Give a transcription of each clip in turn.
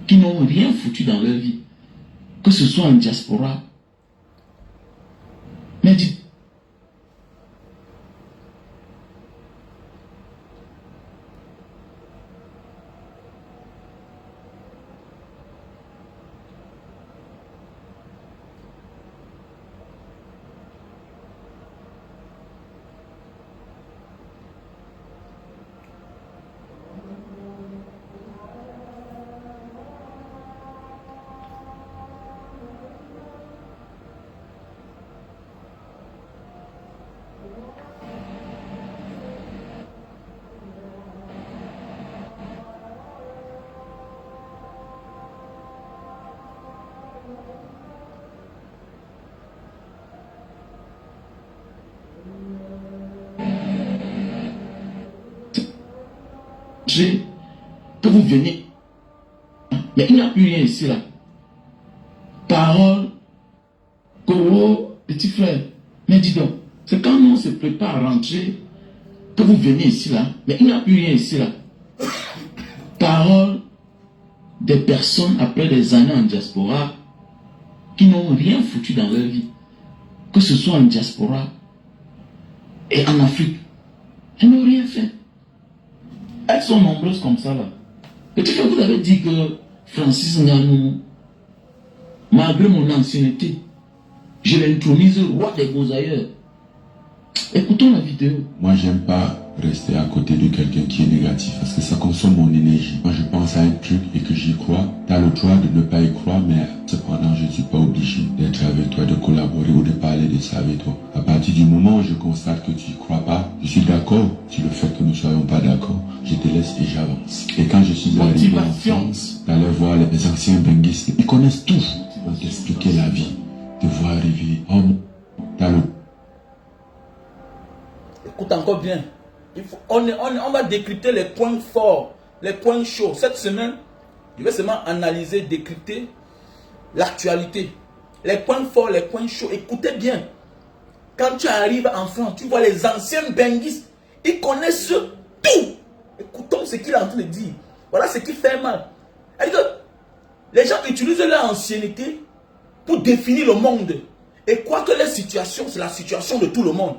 qui n'ont rien foutu dans leur vie, que ce soit en diaspora. Mais dites, que vous venez. Mais il n'y a plus rien ici là. Parole, Koro, petit frère. Mais dis donc, c'est quand on se prépare à rentrer que vous venez ici là. Mais il n'y a plus rien ici là. Parole des personnes après des années en diaspora qui n'ont rien foutu dans leur vie. Que ce soit en diaspora et en Afrique. Elles n'ont rien fait. Elles sont nombreuses comme ça là. Petit frère, vous avez dit que Francis Ngannou, malgré mon ancienneté, je l'intronise roi des beaux ailleurs. Écoutons la vidéo. Moi, j'aime pas rester à côté de quelqu'un qui est négatif parce que ça consomme mon énergie. Moi, je pense à un truc et que j'y crois. Tu as le droit de ne pas y croire, mais cependant, je ne suis pas obligé d'être avec toi, de collaborer ou de parler de ça avec toi. À partir du moment où je constate que tu n'y crois pas, je suis d'accord sur le fait que nous ne soyons pas d'accord. Je te laisse et j'avance. Et quand je suis arrivé en France, d'aller voir les anciens benguistes, ils connaissent tout. On t'expliquer la vie. Te voir arriver. Oh, t'as le... Écoute encore bien. On va décrypter les points forts, les points chauds. Cette semaine, je vais seulement analyser, décrypter l'actualité. Les points forts, les points chauds. Écoutez bien. Quand tu arrives en France, tu vois les anciens benguistes. Ils connaissent tout. Écoutons ce qu'il est en train de dire. Voilà ce qui fait mal. Les gens utilisent leur ancienneté pour définir le monde. Et quoi que les situations, c'est la situation de tout le monde.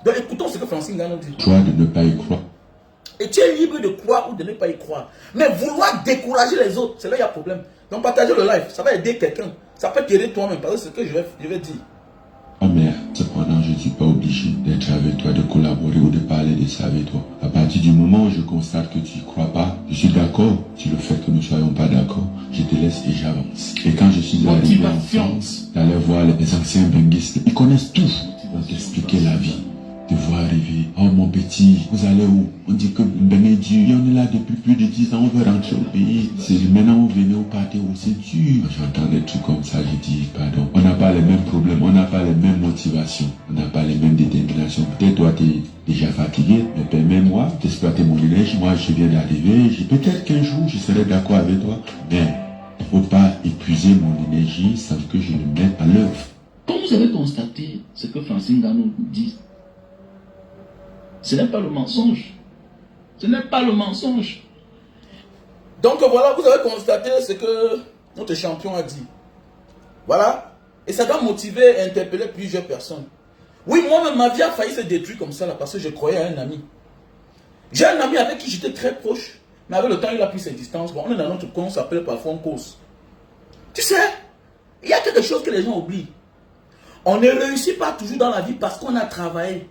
Donc écoutons ce que Francis Ngannou dit. Choix de ne pas y croire. Et tu es libre de croire ou de ne pas y croire. Mais vouloir décourager les autres, c'est là qu'il y a problème. Donc partagez le live, ça va aider quelqu'un. Ça peut t'aider toi-même, parce que c'est ce que je vais dire. Oh mère, cependant, je ne suis pas obligé d'être avec toi, de collaborer ou de parler de ça avec toi. À partir du moment où je constate que tu n'y crois pas, je suis d'accord sur le fait que nous ne soyons pas d'accord. Je te laisse et j'avance. Et quand je suis arrivé en France, d'aller voir les anciens benguistes, ils connaissent tout. On t'expliquer la vie. Te voir arriver. Oh mon petit, vous allez où? On dit que Benedju, on est là depuis plus de 10 ans, on veut rentrer au pays. C'est maintenant vous venez au parti où c'est dur. J'entends des trucs comme ça, je dis pardon. On n'a pas les mêmes problèmes, on n'a pas les mêmes motivations, on n'a pas les mêmes déterminations. Peut-être toi tu es déjà fatigué, mais permets-moi d'exploiter mon énergie. Moi je viens d'arriver, peut-être qu'un jour je serai d'accord avec toi, mais il ne faut pas épuiser mon énergie sans que je le mette à l'œuvre. Comme vous avez constaté ce que Francis Ngannou dit, ce n'est pas le mensonge. Ce n'est pas le mensonge. Donc voilà, vous avez constaté ce que notre champion a dit. Voilà. Et ça doit motiver et interpeller plusieurs personnes. Oui, moi-même, ma vie a failli se détruire comme ça là, parce que je croyais à un ami. J'ai un ami avec qui j'étais très proche, mais avec le temps, il a pris ses distances. Bon, on est dans notre coin, on s'appelle parfois en cause. Tu sais, il y a quelque chose que les gens oublient. On ne réussit pas toujours dans la vie parce qu'on a travaillé.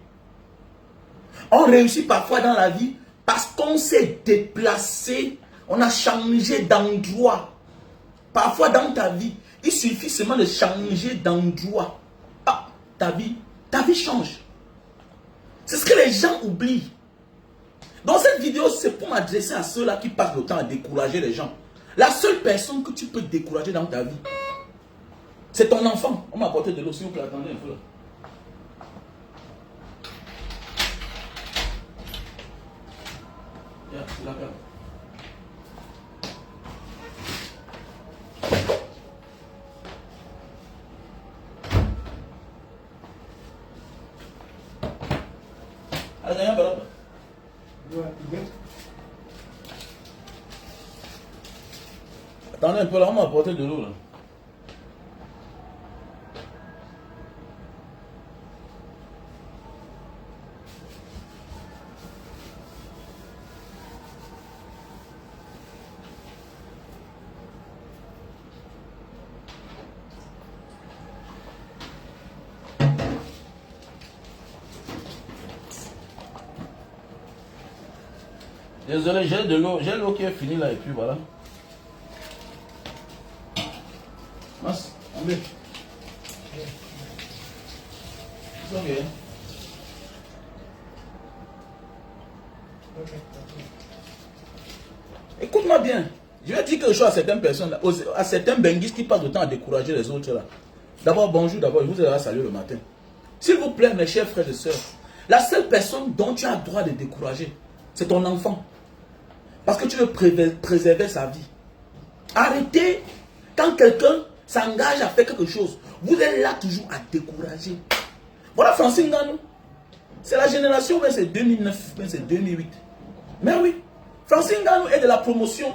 On réussit parfois dans la vie parce qu'on s'est déplacé, on a changé d'endroit. Parfois dans ta vie, il suffit seulement de changer d'endroit. Ah, ta vie change. C'est ce que les gens oublient. Dans cette vidéo, c'est pour m'adresser à ceux-là qui passent le temps à décourager les gens. La seule personne que tu peux décourager dans ta vie, c'est ton enfant. On m'a apporté de l'eau, s'il vous plaît, attendez un peu là. C'est la carte. Attendez un peu là, on m'a apporté de l'eau là. Désolé, j'ai de l'eau, j'ai l'eau qui est finie là et puis voilà. Mas, allez. C'est ok. Écoute-moi bien. Je vais dire quelque chose à certaines personnes, là, à certains benguistes qui passent le temps à décourager les autres là. D'abord, bonjour, d'abord, je vous ai salué le matin. S'il vous plaît, mes chers frères et sœurs, la seule personne dont tu as le droit de décourager, c'est ton enfant. Parce que tu veux préserver sa vie. Arrêtez, quand quelqu'un s'engage à faire quelque chose, vous êtes là toujours à décourager. Voilà Francine Nganou. C'est la génération, mais c'est 2009, mais c'est 2008. Mais oui, Francine Nganou est de la promotion.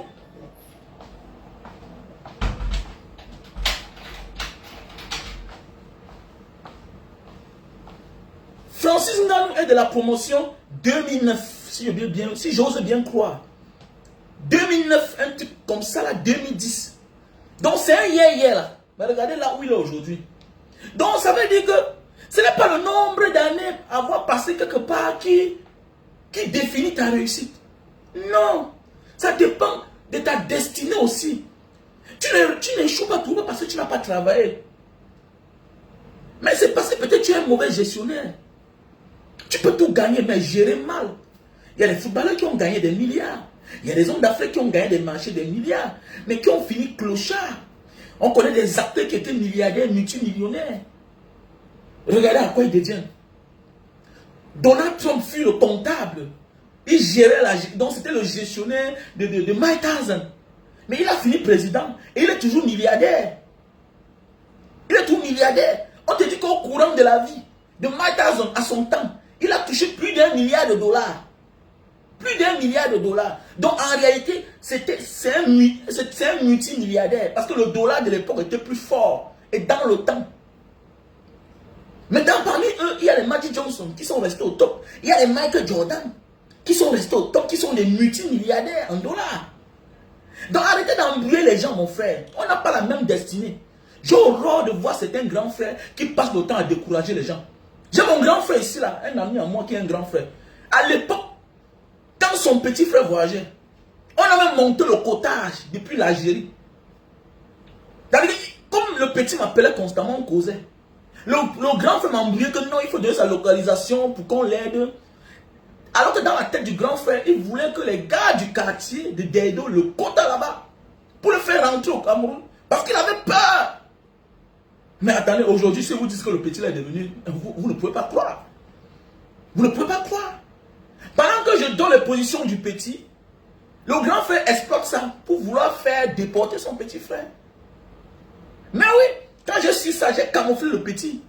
Francis Nganou est de la promotion 2009, si j'ose bien croire. 2009, un truc comme ça là, 2010. Donc c'est un hier là. Mais regardez là où il est aujourd'hui. Donc ça veut dire que ce n'est pas le nombre d'années à avoir passé quelque part qui définit ta réussite. Non. Ça dépend de ta destinée aussi. Tu n'échoues pas tout parce que tu n'as pas travaillé. Mais c'est parce que peut-être tu es un mauvais gestionnaire. Tu peux tout gagner, mais gérer mal. Il y a des footballeurs qui ont gagné des milliards. Il y a des hommes d'affaires qui ont gagné des marchés des milliards, mais qui ont fini clochards. On connaît des acteurs qui étaient milliardaires, multimillionnaires. Regardez à quoi ils deviennent. Donald Trump fut le comptable. Il gérait donc c'était le gestionnaire de Mike Tyson. Mais il a fini président et il est toujours milliardaire. Il est toujours milliardaire. On te dit qu'au courant de la vie de Mike Tyson à son temps, il a touché plus d'1 milliard de dollars. Plus d'1 milliard de dollars. Donc en réalité, c'est un multimilliardaire. Parce que le dollar de l'époque était plus fort. Et dans le temps. Maintenant, parmi eux, il y a les Magic Johnson qui sont restés au top. Il y a les Michael Jordan qui sont restés au top, qui sont des multimilliardaires en dollars. Donc arrêtez d'embrouiller les gens, mon frère. On n'a pas la même destinée. J'ai horreur de voir certains grands frères qui passent le temps à décourager les gens. J'ai mon grand frère ici, là, un ami à moi qui est un grand frère. À l'époque, quand son petit frère voyageait, on a même monté le cottage depuis l'Algérie. Comme le petit m'appelait constamment, on causait. Le grand frère m'a embrouillé que non, il faut donner sa localisation pour qu'on l'aide. Alors que dans la tête du grand frère, il voulait que les gars du quartier de Dedo le comptent là-bas pour le faire rentrer au Cameroun. Parce qu'il avait peur. Mais attendez, aujourd'hui, si vous dites que le petit là est devenu, vous ne pouvez pas croire. Vous ne pouvez pas croire. Pendant que je donne les positions du petit, le grand frère exploite ça pour vouloir faire déporter son petit frère. Mais oui, quand je suis ça, j'ai camouflé le petit.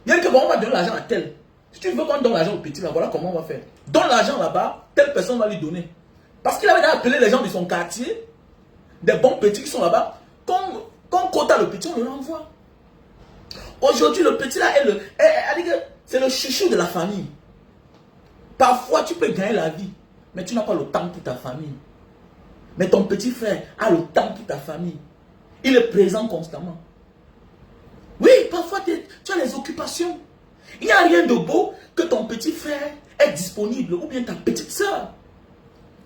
Il y a que bon, on va donner l'argent à tel. Si tu veux qu'on donne l'argent au petit, là, voilà comment on va faire. Donne l'argent là-bas, telle personne va lui donner. Parce qu'il avait déjà appelé les gens de son quartier, des bons petits qui sont là-bas, qu'on quota le petit, on le renvoie. Aujourd'hui, le petit là c'est le chouchou de la famille. Parfois, tu peux gagner la vie, mais tu n'as pas le temps pour ta famille. Mais ton petit frère a le temps pour ta famille. Il est présent constamment. Oui, parfois, tu as les occupations. Il n'y a rien de beau que ton petit frère est disponible, ou bien ta petite soeur.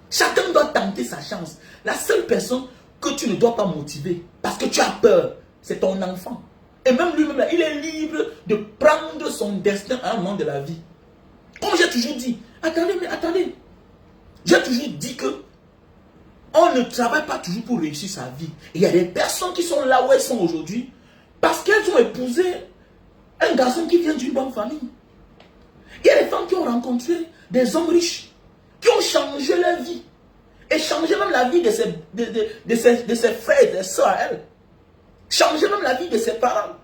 Chacun doit tenter sa chance. La seule personne que tu ne dois pas motiver, parce que tu as peur, c'est ton enfant. Et même lui-même, il est libre de prendre son destin à un moment de la vie. Comme j'ai toujours dit, attendez. J'ai toujours dit que on ne travaille pas toujours pour réussir sa vie. Et il y a des personnes qui sont là où elles sont aujourd'hui parce qu'elles ont épousé un garçon qui vient d'une bonne famille. Il y a des femmes qui ont rencontré des hommes riches, qui ont changé leur vie. Et changé même la vie de ses frères et des soeurs à elles. Changé même la vie de ses parents.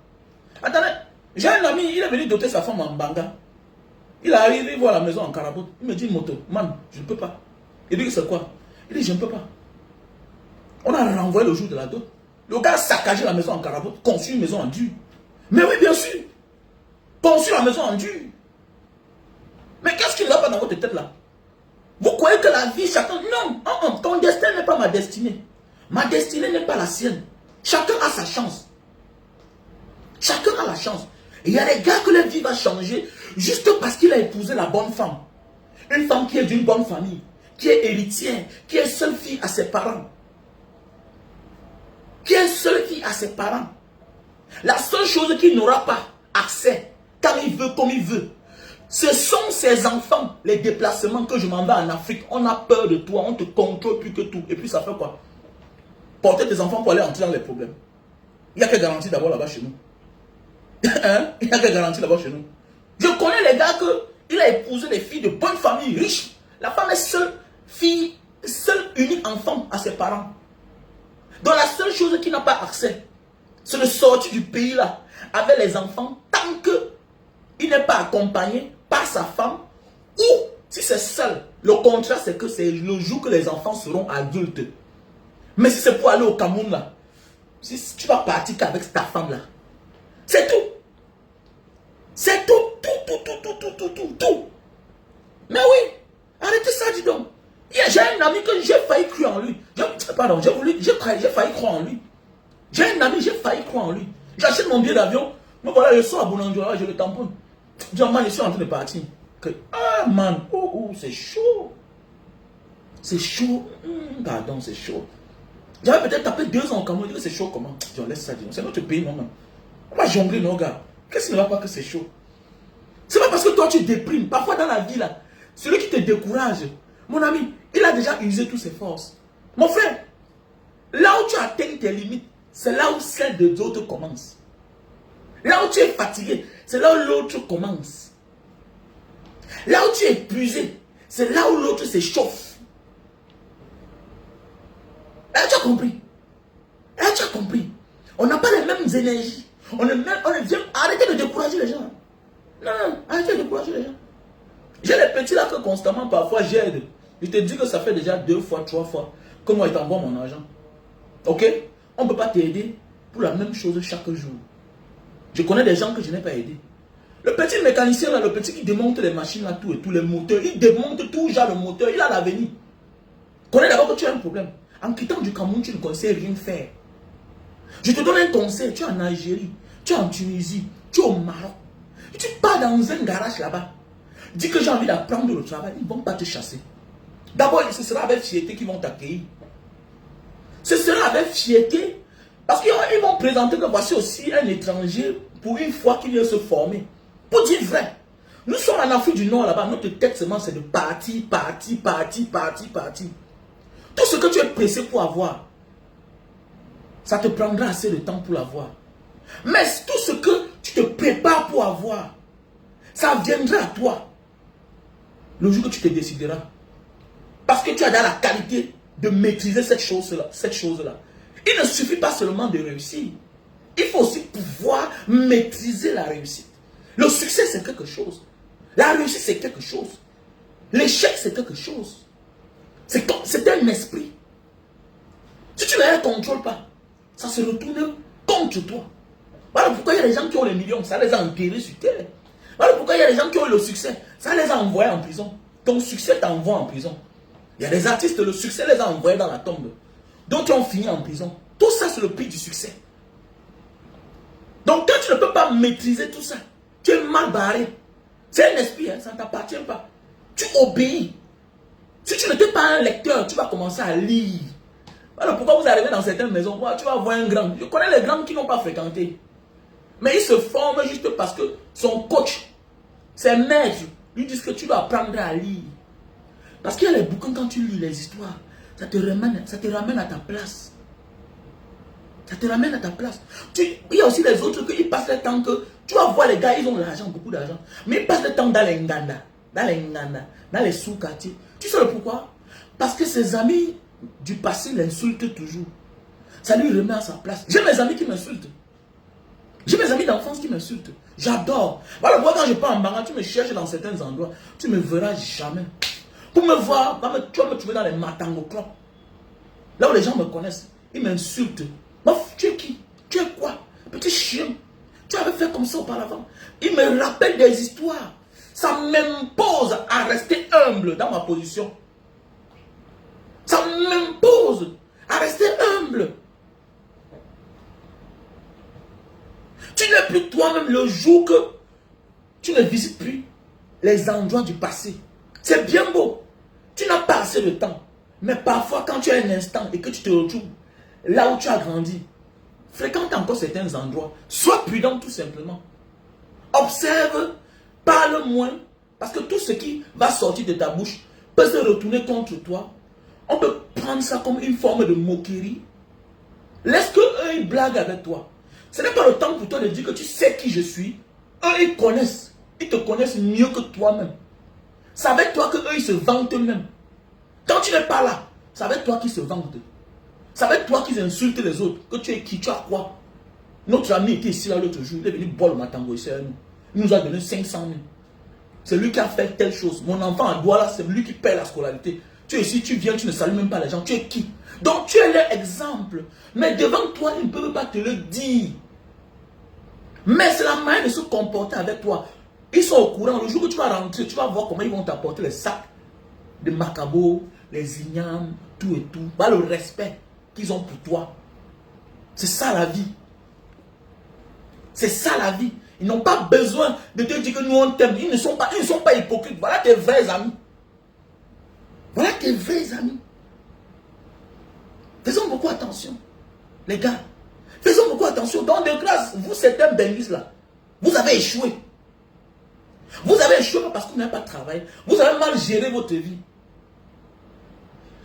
Attendez, j'ai un ami, il est venu doter sa femme en Banga. Il est arrivé, il voit la maison en Carabout. Il me dit, moto, man, je ne peux pas. Il dit, c'est quoi? Il dit, je ne peux pas. On a renvoyé le jour de la dot. Le gars a saccagé la maison en carabote, conçu une maison en dur. Mais oui, bien sûr. Conçu la maison en dur. Mais qu'est-ce qui ne va pas dans votre tête là? Vous croyez que la vie, chacun... Non, ton destin n'est pas ma destinée. Ma destinée n'est pas la sienne. Chacun a sa chance. Chacun a la chance. Et il y a des gars que leur vie va changer juste parce qu'il a épousé la bonne femme. Une femme qui est d'une bonne famille, qui est héritière, qui est seule fille à ses parents. Qui est seule fille à ses parents. La seule chose qu'il n'aura pas accès, quand il veut, comme il veut, ce sont ses enfants, les déplacements que je m'en vais en Afrique. On a peur de toi, on te contrôle plus que tout. Et puis ça fait quoi? Porter tes enfants pour aller entrer dans les problèmes. Il n'y a que garantie d'abord là-bas chez nous. Hein? Il n'y a que garantie là-bas chez nous. Je connais les gars qu'il a épousé des filles de bonne famille, riches. La femme est seule fille, seul unique enfant à ses parents. Donc la seule chose qu'il n'a pas accès, c'est de sortir du pays là, avec les enfants, tant qu'il n'est pas accompagné par sa femme, ou si c'est seul. Le contraire, c'est que c'est le jour que les enfants seront adultes. Mais si c'est pour aller au Cameroun là, si tu vas partir qu'avec ta femme là, c'est tout. C'est tout. Mais oui, arrêtez ça, dis donc. J'ai un ami que j'ai failli croire en lui. Pardon, j'ai failli croire en lui. J'ai un ami, j'ai failli croire en lui. J'achète mon billet d'avion. Mais voilà, je sors à Boulanger, je le tamponne. Je dis, man, je suis en train de partir. Ah, man, c'est chaud. C'est chaud. Pardon, c'est chaud. J'avais peut-être tapé 2 ans au Cameroun. Je dis que c'est chaud comment? Je laisse ça, dis donc. C'est notre pays, non, man. On va jongler, nos gars. Qu'est-ce qui ne va pas que c'est chaud? C'est pas parce que toi, tu déprimes. Parfois, dans la vie, là, celui qui te décourage, mon ami, il a déjà usé toutes ses forces. Mon frère, là où tu atteins tes limites, c'est là où celle des autres commence. Là où tu es fatigué, c'est là où l'autre commence. Là où tu es épuisé, c'est là où l'autre s'échauffe. Là, tu as compris. Là, tu as compris. On n'a pas les mêmes énergies. Arrêtez de décourager les gens. Non, arrêtez de décourager les gens. J'ai les petits là que constamment, parfois, j'aide. Je te dis que ça fait déjà 2 fois, 3 fois que moi, je t'envoie mon argent. Ok? On ne peut pas t'aider pour la même chose chaque jour. Je connais des gens que je n'ai pas aidés. Le petit mécanicien là, le petit qui démonte les machines là, tout et tout, les moteurs, il démonte tout, genre le moteur, il a l'avenir. Connais d'abord que tu as un problème. En quittant du Cameroun, tu ne sais rien faire. Je te donne un conseil, tu es en Algérie, tu es en Tunisie, tu es au Maroc. Et tu pars dans un garage là-bas. Dis que j'ai envie d'apprendre le travail, ils ne vont pas te chasser. D'abord, ce sera avec fierté qu'ils vont t'accueillir. Ce sera avec fierté. Parce qu'ils vont présenter que voici aussi un étranger pour une fois qu'il vient se former. Pour dire vrai. Nous sommes en Afrique du Nord là-bas. Notre tête seulement c'est de partir. Tout ce que tu es pressé pour avoir, ça te prendra assez de temps pour l'avoir. Mais tout ce que tu te prépares pour avoir, ça viendra à toi le jour que tu te décideras. Parce que tu as dans la qualité de maîtriser cette chose-là. Il ne suffit pas seulement de réussir. Il faut aussi pouvoir maîtriser la réussite. Le succès, c'est quelque chose. La réussite, c'est quelque chose. L'échec, c'est quelque chose. C'est un esprit. Si tu ne les contrôles pas, ça se retourne contre toi. Voilà pourquoi il y a des gens qui ont les millions, ça les a enterrés sur terre. Voilà pourquoi il y a des gens qui ont le succès, ça les a envoyés en prison. Ton succès t'envoie en prison. Il y a des artistes, le succès les a envoyés dans la tombe. D'autres ont fini en prison. Tout ça, c'est le prix du succès. Donc, quand tu ne peux pas maîtriser tout ça, tu es mal barré. C'est un esprit, hein, ça ne t'appartient pas. Tu obéis. Si tu n'étais pas un lecteur, tu vas commencer à lire. Voilà pourquoi vous arrivez dans certaines maisons, tu vas voir un grand. Je connais les grands qui n'ont pas fréquenté. Mais ils se forment juste parce que son coach, ses maîtres, lui disent que tu dois apprendre à lire. Parce qu'il y a les bouquins, quand tu lis les histoires, ça te ramène à ta place. Ça te ramène à ta place. Il y a aussi les autres qui passent le temps que... Tu vas voir les gars, ils ont l'argent, beaucoup d'argent. Mais ils passent le temps dans les Nganda, dans les sous-quartiers. Tu sais le pourquoi? Parce que ses amis du passé l'insultent toujours. Ça lui remet à sa place. J'ai mes amis qui m'insultent. J'ai mes amis d'enfance qui m'insultent. J'adore. Voilà, moi quand je pars en Banga, tu me cherches dans certains endroits. Tu ne me verras jamais. Pour me voir, tu vas me trouver dans les Matango Club. Là où les gens me connaissent. il m'insulte. Tu es qui? Tu es quoi? Petit chien. Tu avais fait comme ça auparavant. Il me rappelle des histoires. Ça m'impose à rester humble dans ma position. Ça m'impose à rester humble. Tu n'es plus toi-même le jour que tu ne visites plus les endroits du passé. C'est bien beau. Tu n'as pas assez de temps. Mais parfois, quand tu as un instant et que tu te retrouves là où tu as grandi, fréquente encore certains endroits. Sois prudent tout simplement. Observe, parle moins. Parce que tout ce qui va sortir de ta bouche peut se retourner contre toi. On peut prendre ça comme une forme de moquerie. Laisse qu'eux, ils blaguent avec toi. Ce n'est pas le temps pour toi de dire que tu sais qui je suis. Eux, ils connaissent. Ils te connaissent mieux que toi-même. C'est avec toi qu'eux, ils se vantent eux-mêmes. Quand tu n'es pas là, c'est avec toi qu'ils se vantent. C'est avec toi qu'ils insultent les autres. Que tu es qui? Tu as quoi? Notre ami était ici là l'autre jour. Il est venu boire le matango ici à nous. Il nous a donné 500 000. C'est lui qui a fait telle chose. Mon enfant à Douala, c'est lui qui paie la scolarité. Tu es ici, tu viens, tu ne salues même pas les gens. Tu es qui? Donc tu es leur exemple. Mais devant toi, ils ne peuvent pas te le dire. Mais c'est la manière de se comporter avec toi. Ils sont au courant. Le jour où tu vas rentrer, tu vas voir comment ils vont t'apporter les sacs de macabo, les ignames, tout et tout. Voilà le respect qu'ils ont pour toi. C'est ça la vie. C'est ça la vie. Ils n'ont pas besoin de te dire que nous on t'aime. Ils ne sont pas hypocrites. Voilà tes vrais amis. Voilà tes vrais amis. Faisons beaucoup attention. Les gars. Faisons beaucoup attention. Dans de grâce, vous certains bénis là, vous avez échoué. Vous avez échoué parce que vous n'avez pas travaillé. Vous avez mal géré votre vie.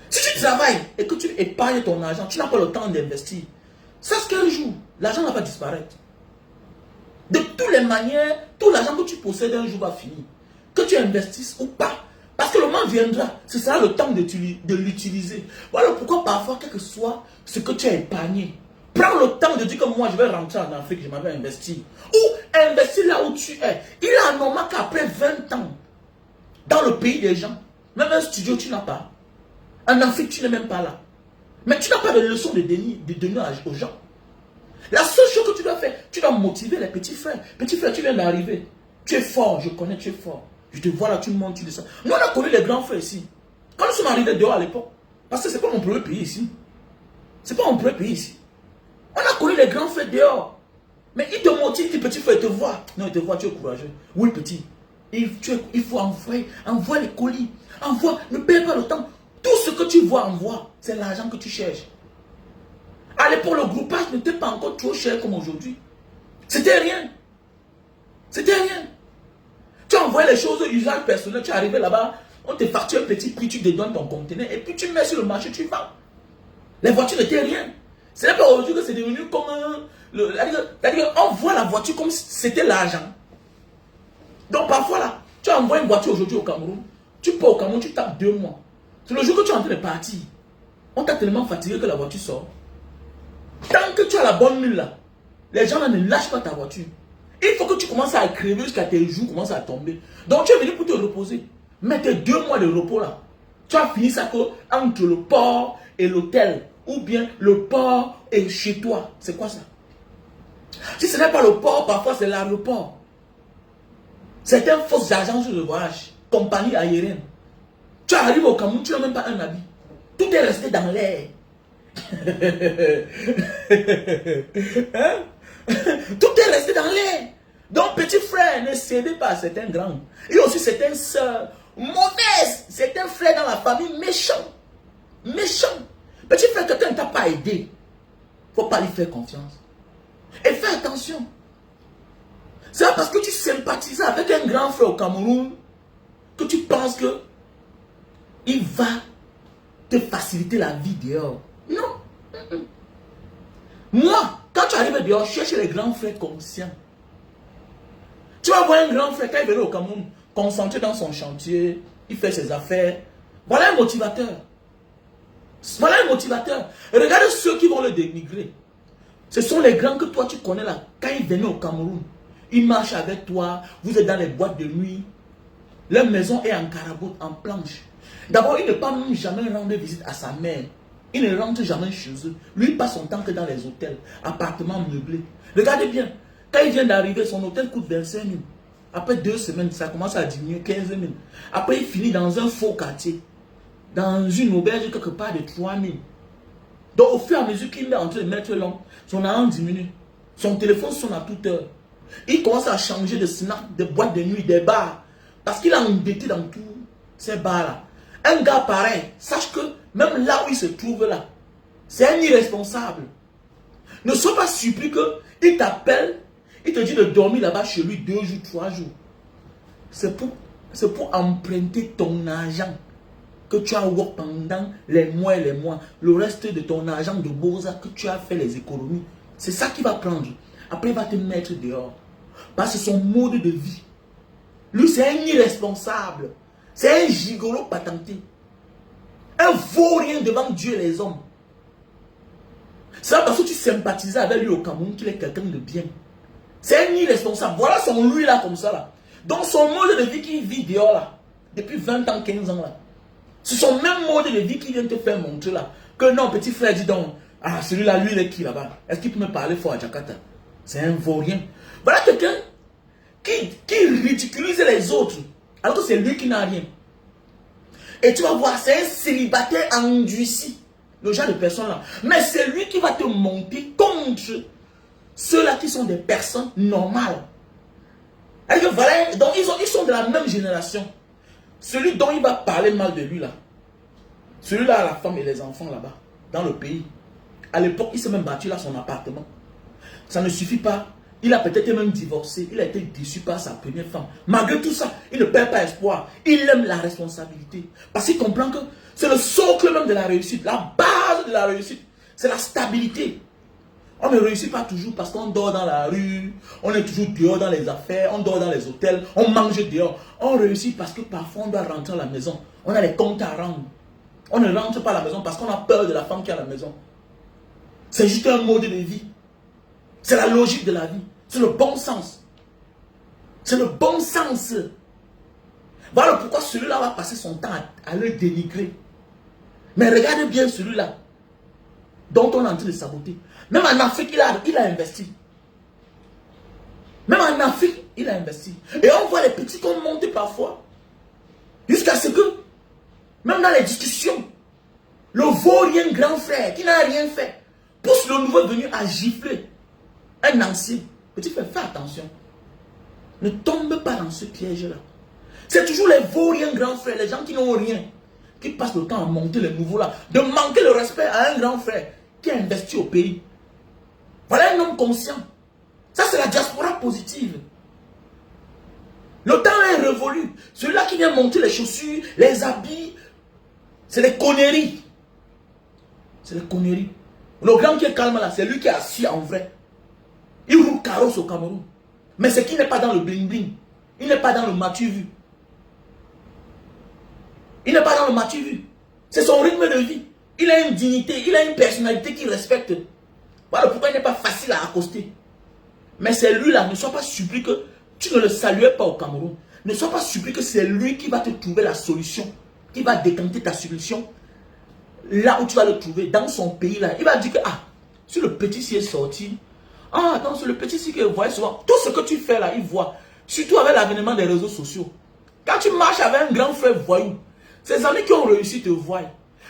Si tu travailles et que tu épargnes ton argent, tu n'as pas le temps d'investir. Sache qu'un jour, l'argent va pas disparaître. De toutes les manières, tout l'argent que tu possèdes un jour va finir. Que tu investisses ou pas. Parce que le moment viendra, ce sera le temps de l'utiliser. Voilà pourquoi parfois, quel que soit ce que tu as épargné, prends le temps de dire que moi je vais rentrer en Afrique, je m'avais investi. Ou investir là où tu es. Il est anormal qu'après 20 ans, dans le pays des gens, même un studio tu n'as pas. En Afrique tu n'es même pas là. Mais tu n'as pas de leçon de donner aux gens. La seule chose que tu dois faire, tu dois motiver les petits frères. Petit frère, tu viens d'arriver. Tu es fort, je connais, tu es fort. Je te vois là, tu montes, tu descends. Nous, on a connu les grands frères ici. Quand nous sommes arrivés dehors à l'époque, parce que ce n'est pas mon premier pays ici. Ce n'est pas mon premier pays ici. On a connu les grands frères dehors. Mais ils te motivent, ils disent, petit frère, ils te voient. Non, ils te voient, tu es courageux. Oui, petit. Il faut envoyer les colis. Envoie, ne perds pas le temps. Tout ce que tu vois, envoie. C'est l'argent que tu cherches. À l'époque, le groupage n'était pas encore trop cher comme aujourd'hui. C'était rien. C'était rien. Tu envoyais les choses usage personnel, tu es arrivé là-bas, on te facture un petit prix, tu dédonnes ton conteneur et puis tu mets sur le marché, tu vends. Les voitures n'étaient rien. Ce n'est pas aujourd'hui que c'est devenu comme c'est-à-dire on voit la voiture comme si c'était l'argent. Donc parfois là, tu envoies une voiture aujourd'hui au Cameroun, tu pars au Cameroun, tu tapes 2 mois. C'est le jour que tu es en train de partir. On t'a tellement fatigué que la voiture sort. Tant que tu as la bonne mule là, les gens là ne lâchent pas ta voiture. Il faut que tu commences à crever jusqu'à tes joues commencent à tomber. Donc tu es venu pour te reposer. Mais tes 2 mois de repos là, tu as fini ça entre le port et l'hôtel. Ou bien le port et chez toi. C'est quoi ça? Si ce n'est pas le port, parfois c'est l'aéroport. Certaines fausses agences de voyage, compagnie aérienne. Tu arrives au Cameroun, tu n'as même pas un habit. Tout est resté dans l'air. Hein? Tout est resté dans l'air. Donc, petit frère, ne cédez pas à certains grands. Il y a aussi certaines sœurs mauvaises. Certains frères dans la famille méchants. Méchants. Petit frère, quelqu'un ne t'a pas aidé. Il ne faut pas lui faire confiance. Et fais attention. C'est pas parce que tu sympathises avec un grand frère au Cameroun que tu penses que il va te faciliter la vie dehors. Non. Moi, quand tu arrives dehors, cherche les grands frères conscients. Tu vas voir un grand frère quand il vient au Cameroun, concentré dans son chantier, il fait ses affaires. Voilà un motivateur. Voilà un motivateur. Regarde ceux qui vont le dénigrer. Ce sont les grands que toi tu connais là. Quand ils viennent au Cameroun, ils marchent avec toi, vous êtes dans les boîtes de nuit. Leur maison est en carabote, en planche. D'abord, il ne peut même jamais rendre visite à sa mère. Il ne rentre jamais chez eux. Lui, il passe son temps que dans les hôtels, appartements meublés. Regardez bien, quand il vient d'arriver, son hôtel coûte 25 000. Après 2 semaines, ça commence à diminuer 15 000. Après, il finit dans un faux quartier, dans une auberge quelque part de 3 000. Donc, au fur et à mesure qu'il est en train de mettre long, son argent diminue. Son téléphone sonne à toute heure. Il commence à changer de snack, de boîte de nuit, des bars. Parce qu'il a endetté dans tous ces bars-là. Un gars pareil, sache que même là où il se trouve là, c'est un irresponsable. Ne sois pas surpris qu'il t'appelle, il te dit de dormir là-bas chez lui 2 jours, 3 jours. C'est pour emprunter ton argent que tu as eu pendant les mois et les mois. Le reste de ton argent de Boursa que tu as fait les économies. C'est ça qu'il va prendre. Après, il va te mettre dehors. Parce que son mode de vie. Lui, c'est un irresponsable. C'est un gigolo patenté. Un vaurien devant Dieu et les hommes. C'est parce que tu sympathisais avec lui au Cameroun qu'il est quelqu'un de bien. C'est un irresponsable. Voilà son lui là comme ça là. Donc son mode de vie qu'il vit dehors là, depuis 20 ans, 15 ans là, c'est son même mode de vie qui vient te faire montrer là. Que non, petit frère, dis donc, ah celui-là, lui il est qui là-bas? Est-ce qu'il peut me parler fort à Jakarta? C'est un vaurien. Voilà quelqu'un qui ridiculise les autres, alors que c'est lui qui n'a rien. Et tu vas voir, c'est un célibataire endurci, le genre de personne là. Mais c'est lui qui va te monter contre ceux-là qui sont des personnes normales. Et voilà, donc ils sont de la même génération. Celui dont il va parler mal de lui là, celui-là a la femme et les enfants là-bas, dans le pays. À l'époque, il s'est même battu là son appartement. Ça ne suffit pas. Il a peut-être même divorcé. Il a été déçu par sa première femme. Malgré tout ça, il ne perd pas espoir. Il aime la responsabilité. Parce qu'il comprend que c'est le socle même de la réussite. La base de la réussite, c'est la stabilité. On ne réussit pas toujours parce qu'on dort dans la rue. On est toujours dehors dans les affaires. On dort dans les hôtels. On mange dehors. On réussit parce que parfois on doit rentrer à la maison. On a des comptes à rendre. On ne rentre pas à la maison parce qu'on a peur de la femme qui est à la maison. C'est juste un mode de vie. C'est la logique de la vie. C'est le bon sens. C'est le bon sens. Voilà pourquoi celui-là va passer son temps à le dénigrer. Mais regardez bien celui-là dont on est en train de saboter. Même en Afrique, il a investi. Même en Afrique, il a investi. Et on voit les petits qu'on monte parfois. Jusqu'à ce que, même dans les discussions, le vaurien grand frère qui n'a rien fait pousse le nouveau venu à gifler un ancien. Petit frère, fais attention. Ne tombe pas dans ce piège-là. C'est toujours les vauriens grands frères, les gens qui n'ont rien, qui passent le temps à monter les nouveaux là, de manquer le respect à un grand frère qui a investi au pays. Voilà un homme conscient. Ça, c'est la diaspora positive. Le temps est révolu. Celui-là qui vient monter les chaussures, les habits, c'est les conneries. C'est les conneries. Le grand qui est calme là, c'est lui qui est assis en vrai. Il roule carrosse au Cameroun. Mais c'est qu'il n'est pas dans le bling-bling. Il n'est pas dans le matu-vu. Il n'est pas dans le matu-vu. C'est son rythme de vie. Il a une dignité, il a une personnalité qu'il respecte. Voilà pourquoi il n'est pas facile à accoster. Mais c'est lui là, ne sois pas surpris que tu ne le saluais pas au Cameroun. Ne sois pas surpris que c'est lui qui va te trouver la solution, qui va décanter ta solution. Là où tu vas le trouver, dans son pays là, il va dire que, ah, si le petit s'y est sorti, ah, attends, c'est le petit s'y qu'il voit souvent. Tout ce que tu fais là, il voit. Surtout avec l'avènement des réseaux sociaux. Quand tu marches avec un grand frère voyou, ses amis qui ont réussi te voient.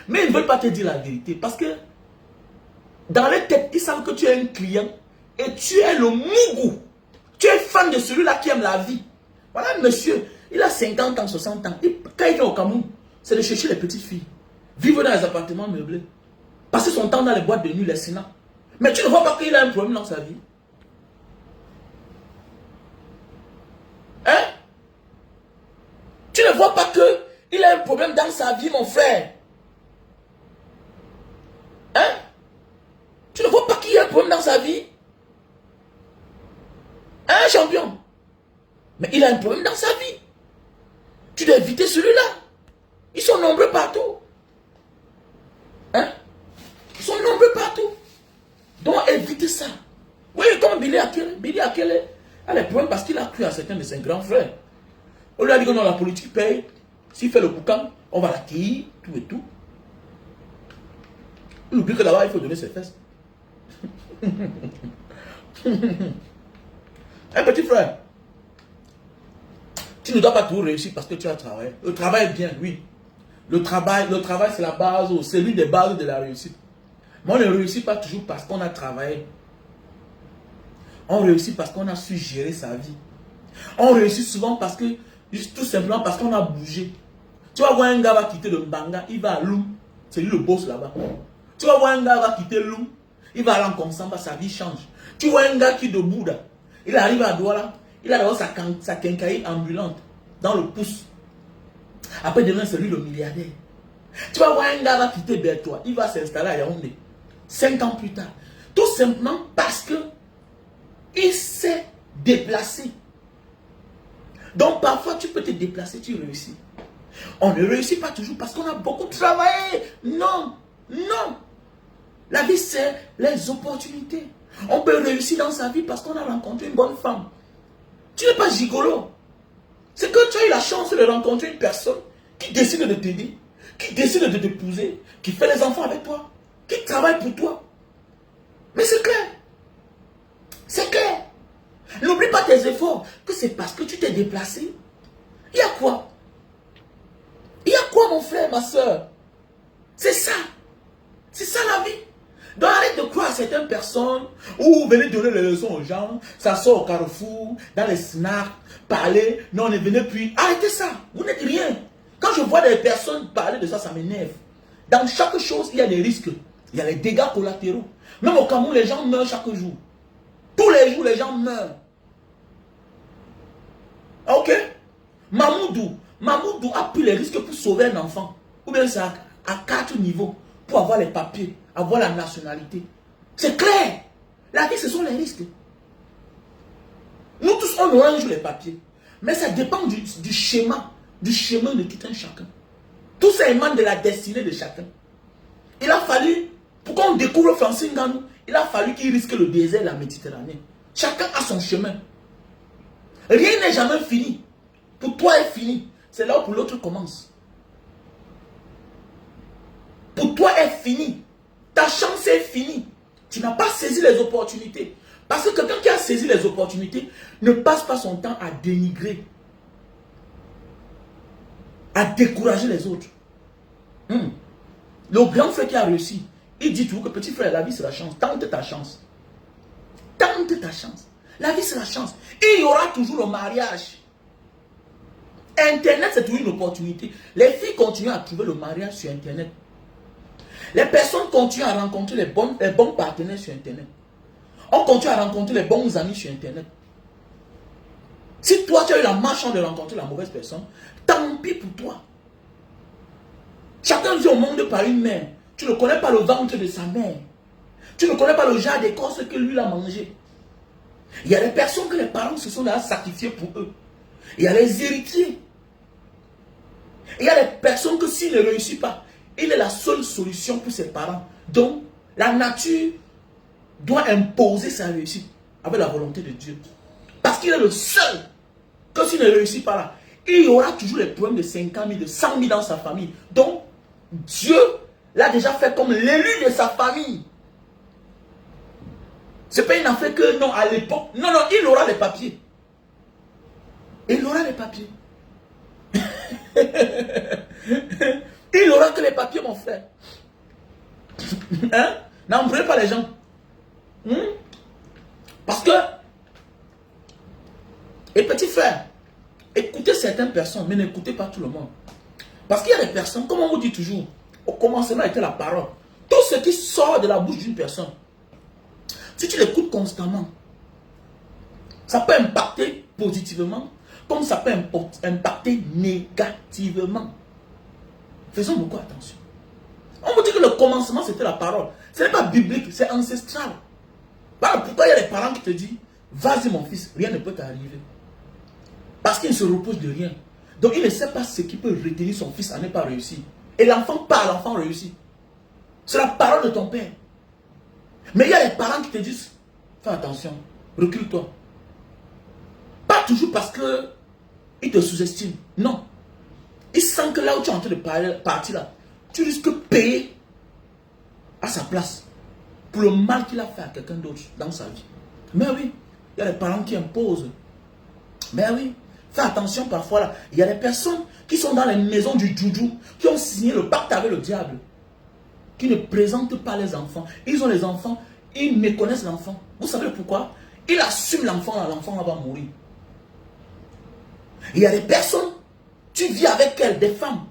Mais ils ne veulent pas te dire la vérité. Parce que dans les têtes, ils savent que tu es un client et tu es le mougou. Tu es fan de celui-là qui aime la vie. Voilà, monsieur, il a 50 ans, 60 ans. Quand il vient au Cameroun, c'est de chercher les petites filles. Vivre dans les appartements meublés. Passer son temps dans les boîtes de nuit, les sénats. Mais tu ne vois pas qu'il a un problème dans sa vie. Hein? Tu ne vois pas qu'il a un problème dans sa vie, mon frère. Hein? Tu ne vois pas qu'il y a un problème dans sa vie? Hein, champion? Mais il a un problème dans sa vie. Tu dois éviter celui-là. Ils sont nombreux partout. Hein? Ils sont nombreux partout. Donc évite ça. Oui, comme Billy Akele a des problèmes parce qu'il a cru à certains de ses grands frères. On lui a dit que non, la politique paye. S'il fait le boucan, on va l'accueillir, tout et tout. Il oublie que là-bas, il faut donner ses fesses. Un petit frère, tu ne dois pas tout réussir parce que tu as travaillé. Le travail est bien, oui. Le travail c'est la base, c'est l'une des bases de la réussite. Mais on ne réussit pas toujours parce qu'on a travaillé. On réussit parce qu'on a su gérer sa vie. On réussit souvent parce que, tout simplement parce qu'on a bougé. Tu vas voir un gars va quitter le Mbanga, il va à Loum. C'est lui le boss là-bas. Tu vas voir un gars va quitter Loum, il va aller en Konsamba, sa vie change. Tu vois un gars qui est de Bouddha, il arrive à Douala, il a d'abord sa quincaillerie ambulante dans le pouce. Après demain, c'est lui le milliardaire. Tu vas voir un gars va quitter Bertois, il va s'installer à Yaoundé. 5 ans plus tard. Tout simplement parce que il s'est déplacé. Donc parfois tu peux te déplacer, tu réussis. On ne réussit pas toujours parce qu'on a beaucoup travaillé. Non, non. La vie c'est les opportunités. On peut réussir dans sa vie parce qu'on a rencontré une bonne femme. Tu n'es pas gigolo. C'est que tu as eu la chance de rencontrer une personne qui décide de t'aider, qui décide de t'épouser, qui fait les enfants avec toi, qui travaille pour toi. Mais c'est clair. C'est clair. N'oublie pas tes efforts, que c'est parce que tu t'es déplacé. Il y a quoi? Il y a quoi, mon frère, ma soeur? C'est ça. C'est ça la vie. Donc arrête de croire à certaines personnes où vous venez donner les leçons aux gens, ça sort au carrefour, dans les snacks, parler, non, on est venu puis. Arrêtez ça. Vous n'êtes rien. Quand je vois des personnes parler de ça, ça m'énerve. Dans chaque chose, il y a des risques. Il y a les dégâts collatéraux. Même au Cameroun, les gens meurent chaque jour. Tous les jours, les gens meurent. Ok? Mamoudou a pris les risques pour sauver un enfant. Ou bien c'est à 4 niveaux. Pour avoir les papiers, avoir la nationalité. C'est clair. La vie, ce sont les risques. Nous tous, on aura un jour les papiers. Mais ça dépend du schéma de tout un chacun. Tout ça émane de la destinée de chacun. Il a fallu, pour qu'on découvre Francine Ganou, il a fallu qu'il risque le désert et la Méditerranée. Chacun a son chemin. Rien n'est jamais fini. Pour toi est fini. C'est là où pour l'autre commence. Pour toi est fini. Ta chance est finie. Tu n'as pas saisi les opportunités. Parce que quelqu'un qui a saisi les opportunités ne passe pas son temps à dénigrer, à décourager les autres. Le grand frère qui a réussi, il dit toujours que petit frère, la vie c'est la chance. Tente ta chance. Tente ta chance. La vie c'est la chance. Il y aura toujours le mariage. Internet c'est toujours une opportunité. Les filles continuent à trouver le mariage sur Internet. Les personnes continuent à rencontrer les bons partenaires sur Internet. On continue à rencontrer les bons amis sur Internet. Si toi, tu as eu la malchance de rencontrer la mauvaise personne, tant pis pour toi. Chacun vit au monde par une mère. Tu ne connais pas le ventre de sa mère. Tu ne connais pas le genre d'écorce que lui a mangé. Il y a des personnes que les parents se sont là sacrifiés pour eux. Il y a les héritiers. Il y a des personnes que s'il ne réussit pas, il est la seule solution pour ses parents. Donc, la nature doit imposer sa réussite avec la volonté de Dieu. Parce qu'il est le seul que s'il ne réussit pas là, il y aura toujours les problèmes de 50 000, de 100 000 dans sa famille. Donc, Dieu l'a déjà fait comme l'élu de sa famille. Ce n'est pas une affaire que, non, à l'époque, non, non, il aura les papiers. Il aura les papiers. Il n'aura que les papiers, mon frère. Hein? N'embrouillez pas les gens. Parce que, et petit frère, écoutez certaines personnes, mais n'écoutez pas tout le monde. Parce qu'il y a des personnes, comme on vous dit toujours, au commencement était la parole. Tout ce qui sort de la bouche d'une personne, si tu l'écoutes constamment, ça peut impacter positivement, comme ça peut impacter négativement. Faisons beaucoup attention. On vous dit que le commencement c'était la parole. Ce n'est pas biblique, c'est ancestral. Voilà pourquoi il y a des parents qui te disent, vas-y mon fils, rien ne peut t'arriver. Parce qu'il ne se repose de rien. Donc il ne sait pas ce qui peut retenir son fils à ne pas réussir. Et l'enfant parle, l'enfant réussit. C'est la parole de ton père. Mais il y a des parents qui te disent, fais attention, recule-toi. Pas toujours parce qu'ils te sous-estiment. Non. Ils sentent que là où tu es en train de partir là, tu risques de payer à sa place pour le mal qu'il a fait à quelqu'un d'autre dans sa vie. Mais oui, il y a des parents qui imposent. Mais oui, fais attention parfois là. Il y a des personnes qui sont dans les maisons du Djoudjou, qui ont signé le pacte avec le diable, qui ne présentent pas les enfants. Ils ont les enfants, ils méconnaissent l'enfant. Vous savez pourquoi? Il assume l'enfant là, l'enfant va mourir. Il y a des personnes, tu vis avec elles, des femmes.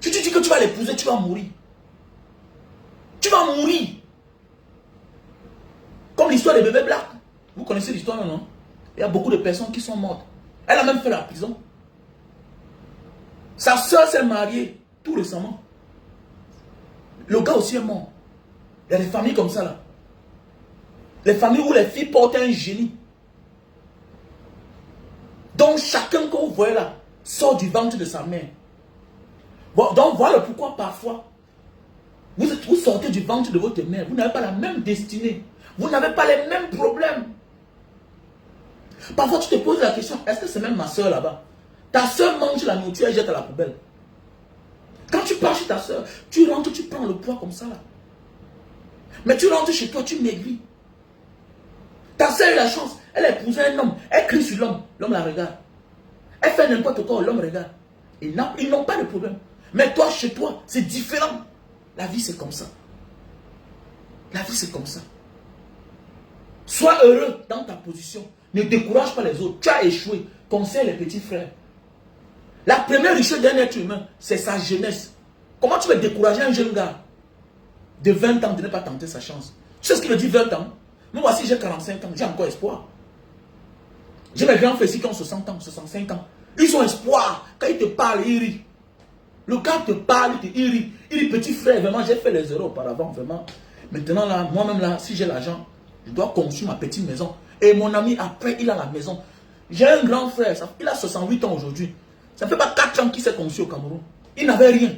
Tu te dis que tu vas l'épouser, tu vas mourir. Tu vas mourir. Comme l'histoire des bébés Black. Vous connaissez l'histoire, non? Il y a beaucoup de personnes qui sont mortes. Elle a même fait la prison. Sa soeur s'est mariée tout récemment. Le gars aussi est mort. Il y a des familles comme ça là. Les familles où les filles portent un génie. Donc chacun que vous voyez là sort du ventre de sa mère. Bon, donc voilà pourquoi parfois vous sortez du ventre de votre mère. Vous n'avez pas la même destinée. Vous n'avez pas les mêmes problèmes. Parfois tu te poses la question, est-ce que c'est même ma soeur là-bas? Ta soeur mange la nourriture et jette à la poubelle. Quand tu pars chez ta soeur, tu rentres, tu prends le poids comme ça là. Mais tu rentres chez toi, tu maigris. Ta soeur a eu la chance, elle a épousé un homme, elle crie sur l'homme, l'homme la regarde. Elle fait n'importe quoi, l'homme regarde. Ils n'ont pas de problème. Mais toi, chez toi, c'est différent. La vie, c'est comme ça. La vie, c'est comme ça. Sois heureux dans ta position. Ne décourage pas les autres. Tu as échoué. Conseille les petits frères. La première richesse d'un être humain, c'est sa jeunesse. Comment tu veux décourager un jeune gars de 20 ans de ne pas tenter sa chance? Tu sais ce qu'il me dit 20 ans? Moi, voici, j'ai 45 ans, j'ai encore espoir. J'ai mes grands frères ici qui ont 60 ans, 65 ans. Ils ont espoir. Quand ils te parlent, ils rient. Le gars te parle, il rit. Il dit, petit frère, vraiment, j'ai fait les erreurs auparavant, vraiment. Maintenant, là, moi-même, là, si j'ai l'argent, je dois construire ma petite maison. Et mon ami, après, il a la maison. J'ai un grand frère, il a 68 ans aujourd'hui. Ça ne fait pas 4 ans qu'il s'est construit au Cameroun. Il n'avait rien.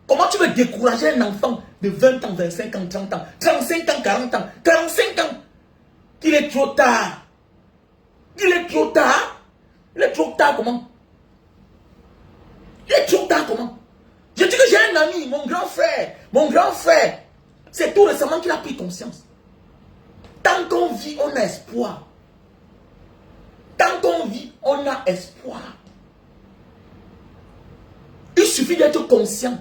Comment tu veux décourager un enfant de 20 ans, 25 ans, 30 ans, 35 ans, 40 ans, 45 ans? Il est trop tard. Il est trop tard. Il est trop tard comment? Il est trop tard comment? Je dis que j'ai un ami, mon grand frère. Mon grand frère. C'est tout récemment qu'il a pris conscience. Tant qu'on vit, on a espoir. Tant qu'on vit, on a espoir. Il suffit d'être conscient.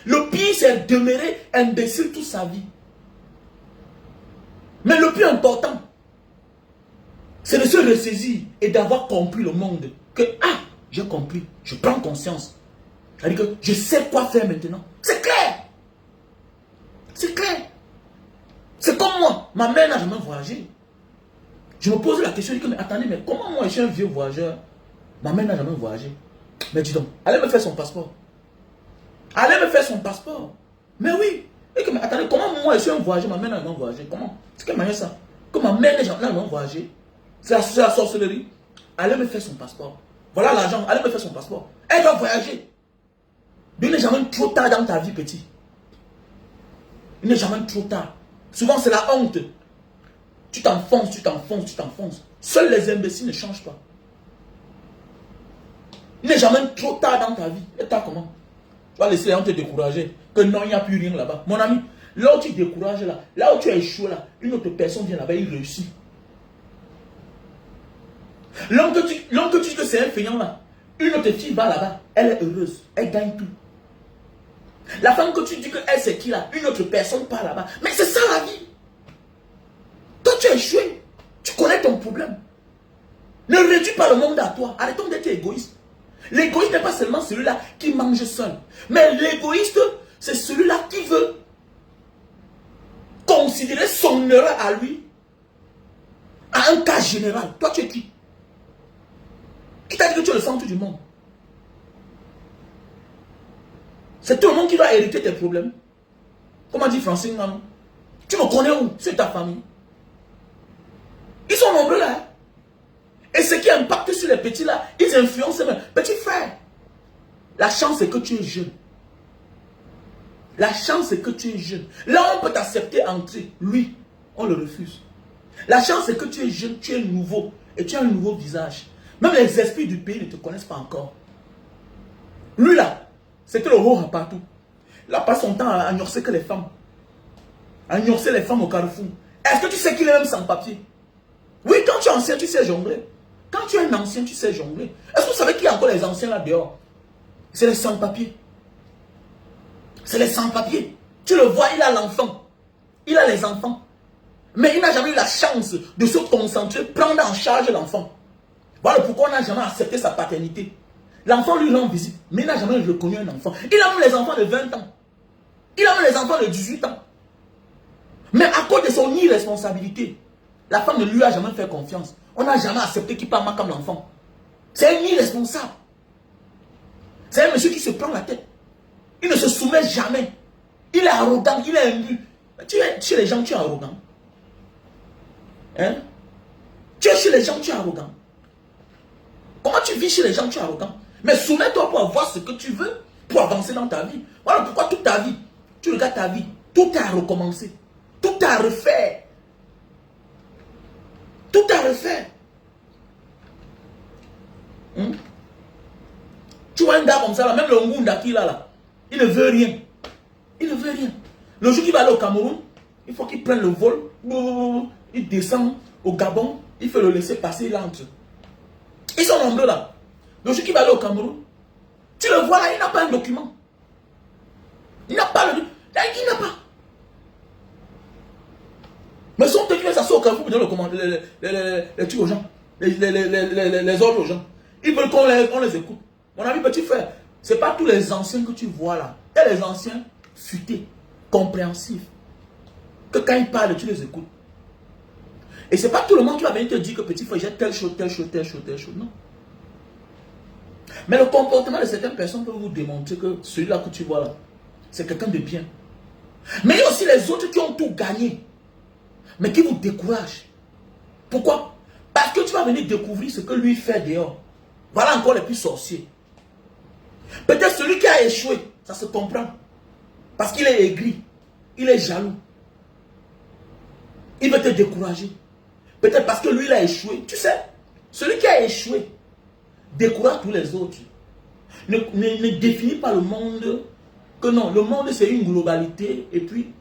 Le pire, c'est demeurer imbécile toute sa vie. Mais le plus important, c'est de se ressaisir et d'avoir compris le monde. Que, ah, j'ai compris, je prends conscience. C'est-à-dire que je sais quoi faire maintenant. C'est clair. C'est clair. C'est comme moi, ma mère n'a jamais voyagé. Je me pose la question, je dis que, mais attendez, mais comment moi je suis un vieux voyageur? Ma mère n'a jamais voyagé. Mais dis donc, allez me faire son passeport. Allez me faire son passeport. Mais oui. Et que, mais attendez, comment moi je suis un voyageur, ma mère n'a jamais voyagé? Comment? C'est quelle manière ça? Que ma mère n'a jamais voyagé. C'est la sorcellerie. Allez me faire son passeport. Voilà l'argent, allez me faire son passeport. Elle doit voyager. Il n'est jamais trop tard dans ta vie, petit. Il n'est jamais trop tard. Souvent, c'est la honte. Tu t'enfonces, tu t'enfonces, tu t'enfonces. Seuls les imbéciles ne changent pas. Il n'est jamais trop tard dans ta vie. Et toi, comment? Tu vas laisser les gens te décourager. Que non, il n'y a plus rien là-bas. Mon ami, là où tu décourages, là où tu as échoué, là, une autre personne vient là-bas, il réussit. L'homme que tu dis que c'est un feignant là, une autre fille va là-bas, elle est heureuse, elle gagne tout. La femme que tu dis que elle c'est qui là, une autre personne part là-bas. Mais c'est ça la vie. Toi tu as échoué, tu connais ton problème. Ne réduis pas le monde à toi, arrêtons d'être égoïste. L'égoïste n'est pas seulement celui-là qui mange seul. Mais l'égoïste, c'est celui-là qui veut considérer son erreur à lui, à un cas général. Toi tu es qui? Qui t'a dit que tu es le centre du monde? C'est tout le monde qui doit hériter tes problèmes. Comment dit Francine, non? Tu me connais où? C'est ta famille. Ils sont nombreux là. Et ce qui impacte sur les petits là, ils influencent même. Petit frère, la chance c'est que tu es jeune. La chance c'est que tu es jeune. Là on peut t'accepter entrer. Lui, on le refuse. La chance c'est que tu es jeune, tu es nouveau. Et tu as un nouveau visage. Même les esprits du pays ne te connaissent pas encore. Lui là, c'était le haut partout. Il a passé son temps à ignorer que les femmes. À ignorer les femmes au Carrefour. Est-ce que tu sais qu'il est même sans papier? Oui, quand tu es ancien, tu sais jongler. Quand tu es un ancien, tu sais jongler. Est-ce que vous savez qu'il y a encore les anciens là dehors? C'est les sans-papiers. C'est les sans-papiers. Tu le vois, il a l'enfant. Il a les enfants. Mais il n'a jamais eu la chance de se concentrer, prendre en charge l'enfant. Voilà pourquoi on n'a jamais accepté sa paternité. L'enfant lui rend visite, mais il n'a jamais reconnu un enfant. Il a même les enfants de 20 ans. Il a même les enfants de 18 ans. Mais à cause de son irresponsabilité, la femme ne lui a jamais fait confiance. On n'a jamais accepté qu'il parle comme l'enfant. C'est un irresponsable. C'est un monsieur qui se prend la tête. Il ne se soumet jamais. Il est arrogant, il est imbu. Chez les gens, tu es arrogant. Hein? Tu es chez les gens, tu es arrogant. Comment tu vis chez les gens, tu es arrogant? Mais soumets-toi pour avoir ce que tu veux, pour avancer dans ta vie. Voilà pourquoi toute ta vie, tu regardes ta vie, tout est à recommencer. Tout est à refaire. Tout est à refaire. Tu vois un gars comme ça, là, même le Ngunda qu'il a là, il ne veut rien. Il ne veut rien. Le jour qu'il va aller au Cameroun, il faut qu'il prenne le vol, il descend au Gabon, il faut le laisser passer, il entre. Ils sont nombreux là. Le jour qu'il va aller au Cameroun, tu le vois là, il n'a pas un document. Il n'a pas le... Il n'a pas. Mais son document, ça sort au Cameroun pour donner les trucs aux gens, les ordres aux gens. Ils veulent qu'on les écoute. Mon ami petit frère, ce n'est pas tous les anciens que tu vois là. Il y a les anciens futés, compréhensifs, que quand ils parlent, tu les écoutes. Et ce n'est pas tout le monde qui va venir te dire que petit frère, j'ai telle chose, telle chose, telle chose, telle chose. Non. Mais le comportement de certaines personnes peut vous démontrer que celui-là que tu vois là, c'est quelqu'un de bien. Mais il y a aussi les autres qui ont tout gagné, mais qui vous découragent. Pourquoi? Parce que tu vas venir découvrir ce que lui fait dehors. Voilà encore les plus sorciers. Peut-être celui qui a échoué, ça se comprend. Parce qu'il est aigri, il est jaloux. Il veut te décourager. Peut-être parce que lui, il a échoué. Tu sais, celui qui a échoué décourage tous les autres. Ne définit pas le monde que non. Le monde, c'est une globalité. Et puis,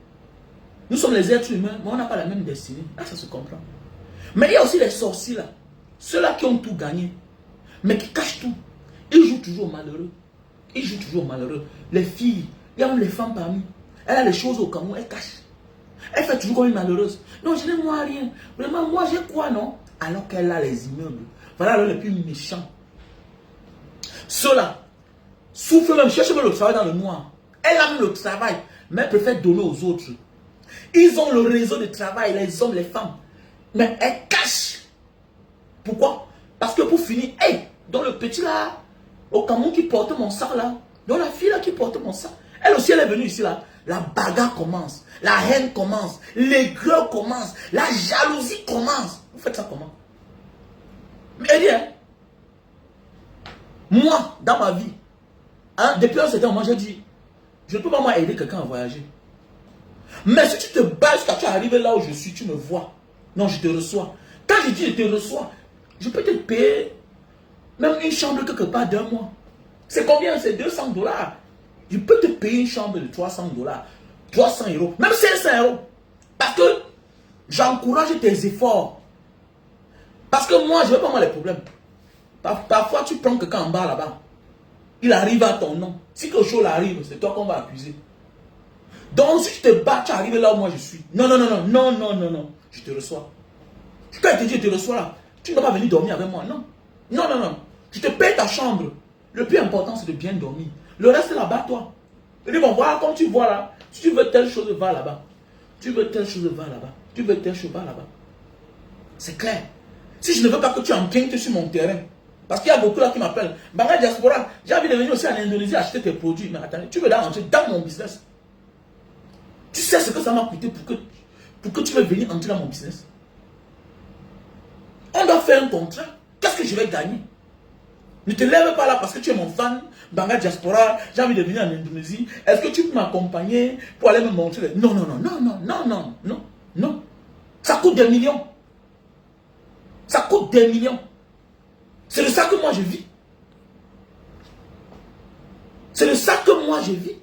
nous sommes les êtres humains, mais on n'a pas la même destinée. Ah, ça se comprend. Mais il y a aussi les sorciers là. Ceux-là qui ont tout gagné, mais qui cachent tout. Ils jouent toujours malheureux. Ils jouent toujours malheureux. Les filles, il y a même les femmes parmi. Elle a les choses au Cameroun, elle cache. Elle fait toujours comme une malheureuse. Non, je n'ai moi rien. Vraiment, moi j'ai quoi, non? Alors qu'elle a les immeubles. Voilà les plus méchants. Ceux-là souffrent même, cherchent même le travail dans le noir. Elle a même le travail, mais elle préfère donner aux autres. Ils ont le réseau de travail, les hommes, les femmes. Mais elle cache. Pourquoi? Parce que pour finir, hey, dans le petit là, au Cameroun qui porte mon sac là, dans la fille là qui porte mon sac, elle aussi elle est venue ici là, la bagarre commence, la haine commence, l'aigreur commence, la jalousie commence. Vous faites ça comment? Mais elle dit, hein, moi, dans ma vie, hein, depuis un certain moment, j'ai dit, je ne peux pas moi aider quelqu'un à voyager. Mais si tu te bats jusqu'à tu arrives là où je suis, tu me vois. Non, je te reçois. Quand je dis je te reçois, je peux te payer même une chambre quelque part d'un mois. C'est combien? C'est 200 $. Je peux te payer une chambre de 300 $, 300 €, même 500 €. Parce que j'encourage tes efforts. Parce que moi, je ne veux pas moi les problèmes. Parfois, tu prends quelqu'un en bas là-bas. Il arrive à ton nom. Si quelque chose arrive, c'est toi qu'on va accuser. Donc, si tu te bats, tu arrives là où moi je suis. Non, non, non, non, non, non, non, non. Je te reçois. Quand je te dis je te reçois là, tu ne vas pas venir dormir avec moi. Non. Non, non, non. Je te paye ta chambre. Le plus important, c'est de bien dormir. Le reste, là-bas, toi. Je dis, bon, voilà, comme tu vois là, si tu veux telle chose, va là-bas. Tu veux telle chose, va là-bas. Tu veux telle chose, va là-bas. C'est clair. Si je ne veux pas que tu empruntes sur mon terrain, parce qu'il y a beaucoup là qui m'appellent, Banga Diaspora, j'ai envie de venir aussi en Indonésie acheter tes produits. Mais attendez, tu veux entrer dans mon business. Tu sais ce que ça m'a coûté pour que tu veux venir entrer dans mon business. On doit faire un contrat. Qu'est-ce que je vais gagner? Ne te lève pas là parce que tu es mon fan, Banga Diaspora, j'ai envie de venir en Indonésie. Est-ce que tu peux m'accompagner pour aller me montrer? Non, non, non, non, non, non, non, non, non. Ça coûte des millions. Ça coûte des millions. C'est de ça que moi je vis. C'est de ça que moi je vis.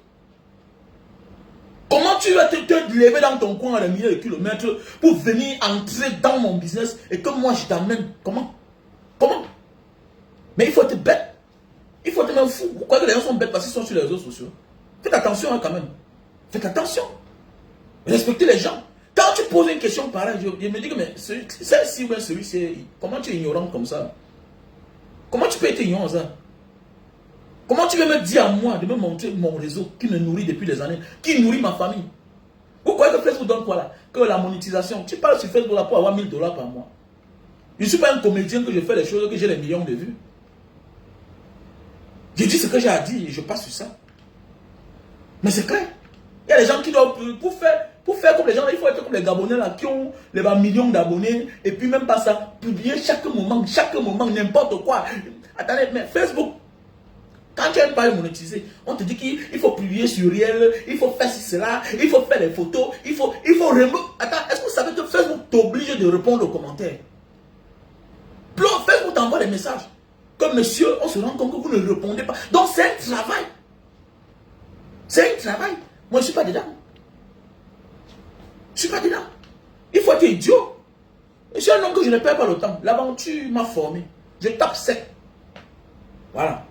Comment tu vas te lever dans ton coin à des milliers de kilomètres pour venir entrer dans mon business et que moi je t'amène? Comment? Comment? Mais il faut être bête. Il faut être même fou. Pourquoi les gens sont bêtes? Parce qu'ils sont sur les réseaux sociaux. Faites attention hein, quand même. Faites attention. Respectez les gens. Quand tu poses une question pareille, je me dis que mais celle-ci ou celui-ci, comment tu es ignorant comme ça? Comment tu peux être ignorant ça? Comment tu veux me dire à moi de me montrer mon réseau qui me nourrit depuis des années, qui nourrit ma famille? Vous croyez que Facebook donne quoi là? Que la monétisation. Tu parles sur Facebook là pour avoir 1000 $ par mois. Je ne suis pas un comédien que je fais des choses que j'ai des millions de vues. Je dis ce que j'ai à dire et je passe sur ça. Mais c'est clair. Il y a des gens qui doivent, pour faire comme les gens, il faut être comme les Gabonais là, qui ont les millions d'abonnés, et puis même pas ça, publier chaque moment, n'importe quoi. Attendez, mais Facebook, quand tu as une page monétisée, on te dit qu'il faut publier sur Riel, il faut faire cela, il faut faire des photos, il faut remettre. Attends, est-ce que vous savez que Facebook t'oblige de répondre aux commentaires? Facebook t'envoie des messages. Comme monsieur, on se rend compte que vous ne répondez pas. Donc c'est un travail. C'est un travail. Moi, je ne suis pas dedans. Je ne suis pas dedans. Il faut être idiot. Je suis un homme que je ne perds pas le temps. L'aventure m'a formé. Je tape sec. Voilà.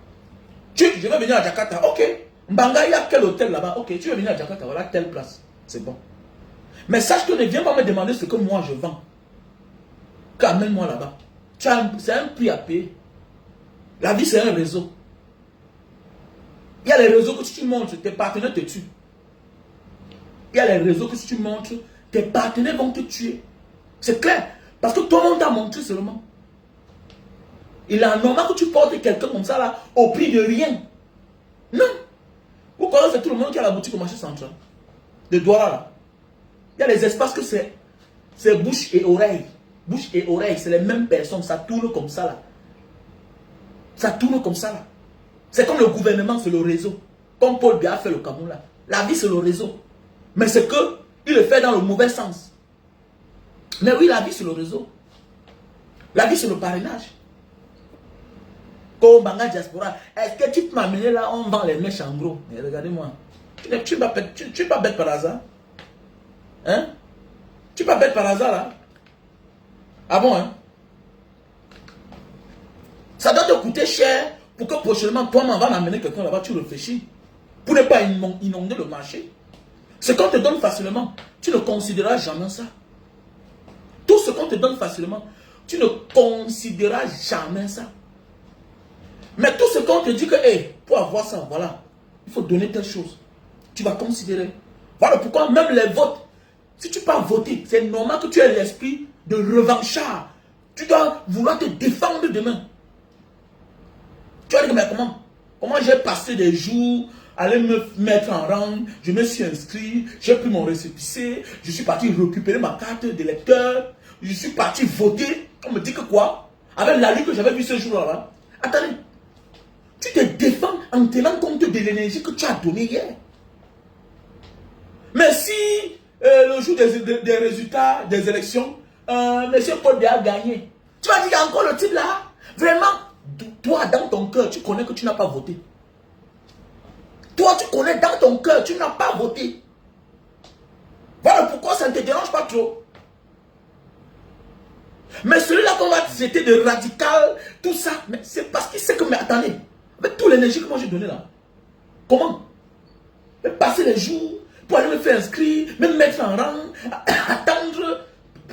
Je vais venir à Jakarta. Ok. Mbanga, il y a quel hôtel là-bas? Ok, tu veux venir à Jakarta. Voilà, telle place. C'est bon. Mais sache que ne viens pas me demander ce que moi je vends. Amène-moi là-bas. C'est un prix à payer. La vie, c'est un réseau. Il y a les réseaux que si tu montres, tes partenaires te tuent. Il y a les réseaux que si tu montres, tes partenaires vont te tuer. C'est clair. Parce que toi, on t'a montré seulement. Il est normal que tu portes quelqu'un comme ça là, au prix de rien. Non. Vous croyez que c'est tout le monde qui a la boutique au marché central de Douala là. Il y a les espaces que c'est bouche et oreille. Bouche et oreille, c'est les mêmes personnes. Ça tourne comme ça là. Ça tourne comme ça là. C'est comme le gouvernement, c'est le réseau. Comme Paul Biya a fait le Cameroun là. La vie, c'est le réseau. Mais c'est que il le fait dans le mauvais sens. Mais oui, la vie, c'est le réseau. La vie, c'est le parrainage. Comme Banga Diaspora, est-ce que tu peux m'amener là, on vend les mèches en gros? Mais regardez-moi. Tu n'es pas bête par hasard. Hein? Tu n'es pas bête par hasard là. Ah bon, hein? Ça doit te coûter cher pour que prochainement, toi-même, va m'amener quelqu'un là-bas, tu réfléchis. Pour ne pas inonder le marché. Ce qu'on te donne facilement, tu ne considéreras jamais ça. Tout ce qu'on te donne facilement, tu ne considéreras jamais ça. Mais tout ce qu'on te dit que, hey, pour avoir ça, voilà, il faut donner telle chose. Tu vas considérer. Voilà pourquoi même les votes, si tu pars voter, c'est normal que tu aies l'esprit de revanchard. Tu dois vouloir te défendre demain. Tu vas dire, mais comment j'ai passé des jours, aller me mettre en rang, je me suis inscrit, j'ai pris mon récépissé, je suis parti récupérer ma carte d'électeur, je suis parti voter. On me dit que quoi? Avec l'allure que j'avais vu ce jour-là. Attendez, tu te défends en tenant compte de l'énergie que tu as donnée hier. Mais si le jour des résultats des élections, M. Paul Biya a gagné, tu vas dire, il y a encore le type là. Vraiment, toi, dans ton cœur, tu connais que tu n'as pas voté. Toi, tu connais dans ton cœur, tu n'as pas voté. Voilà pourquoi ça ne te dérange pas trop. Mais celui-là qu'on va traiter de radical, tout ça, mais c'est parce qu'il sait que, mais attendez, avec toute l'énergie que moi j'ai donnée là, comment? Passer les jours pour aller me faire inscrire, me mettre en rang, attendre,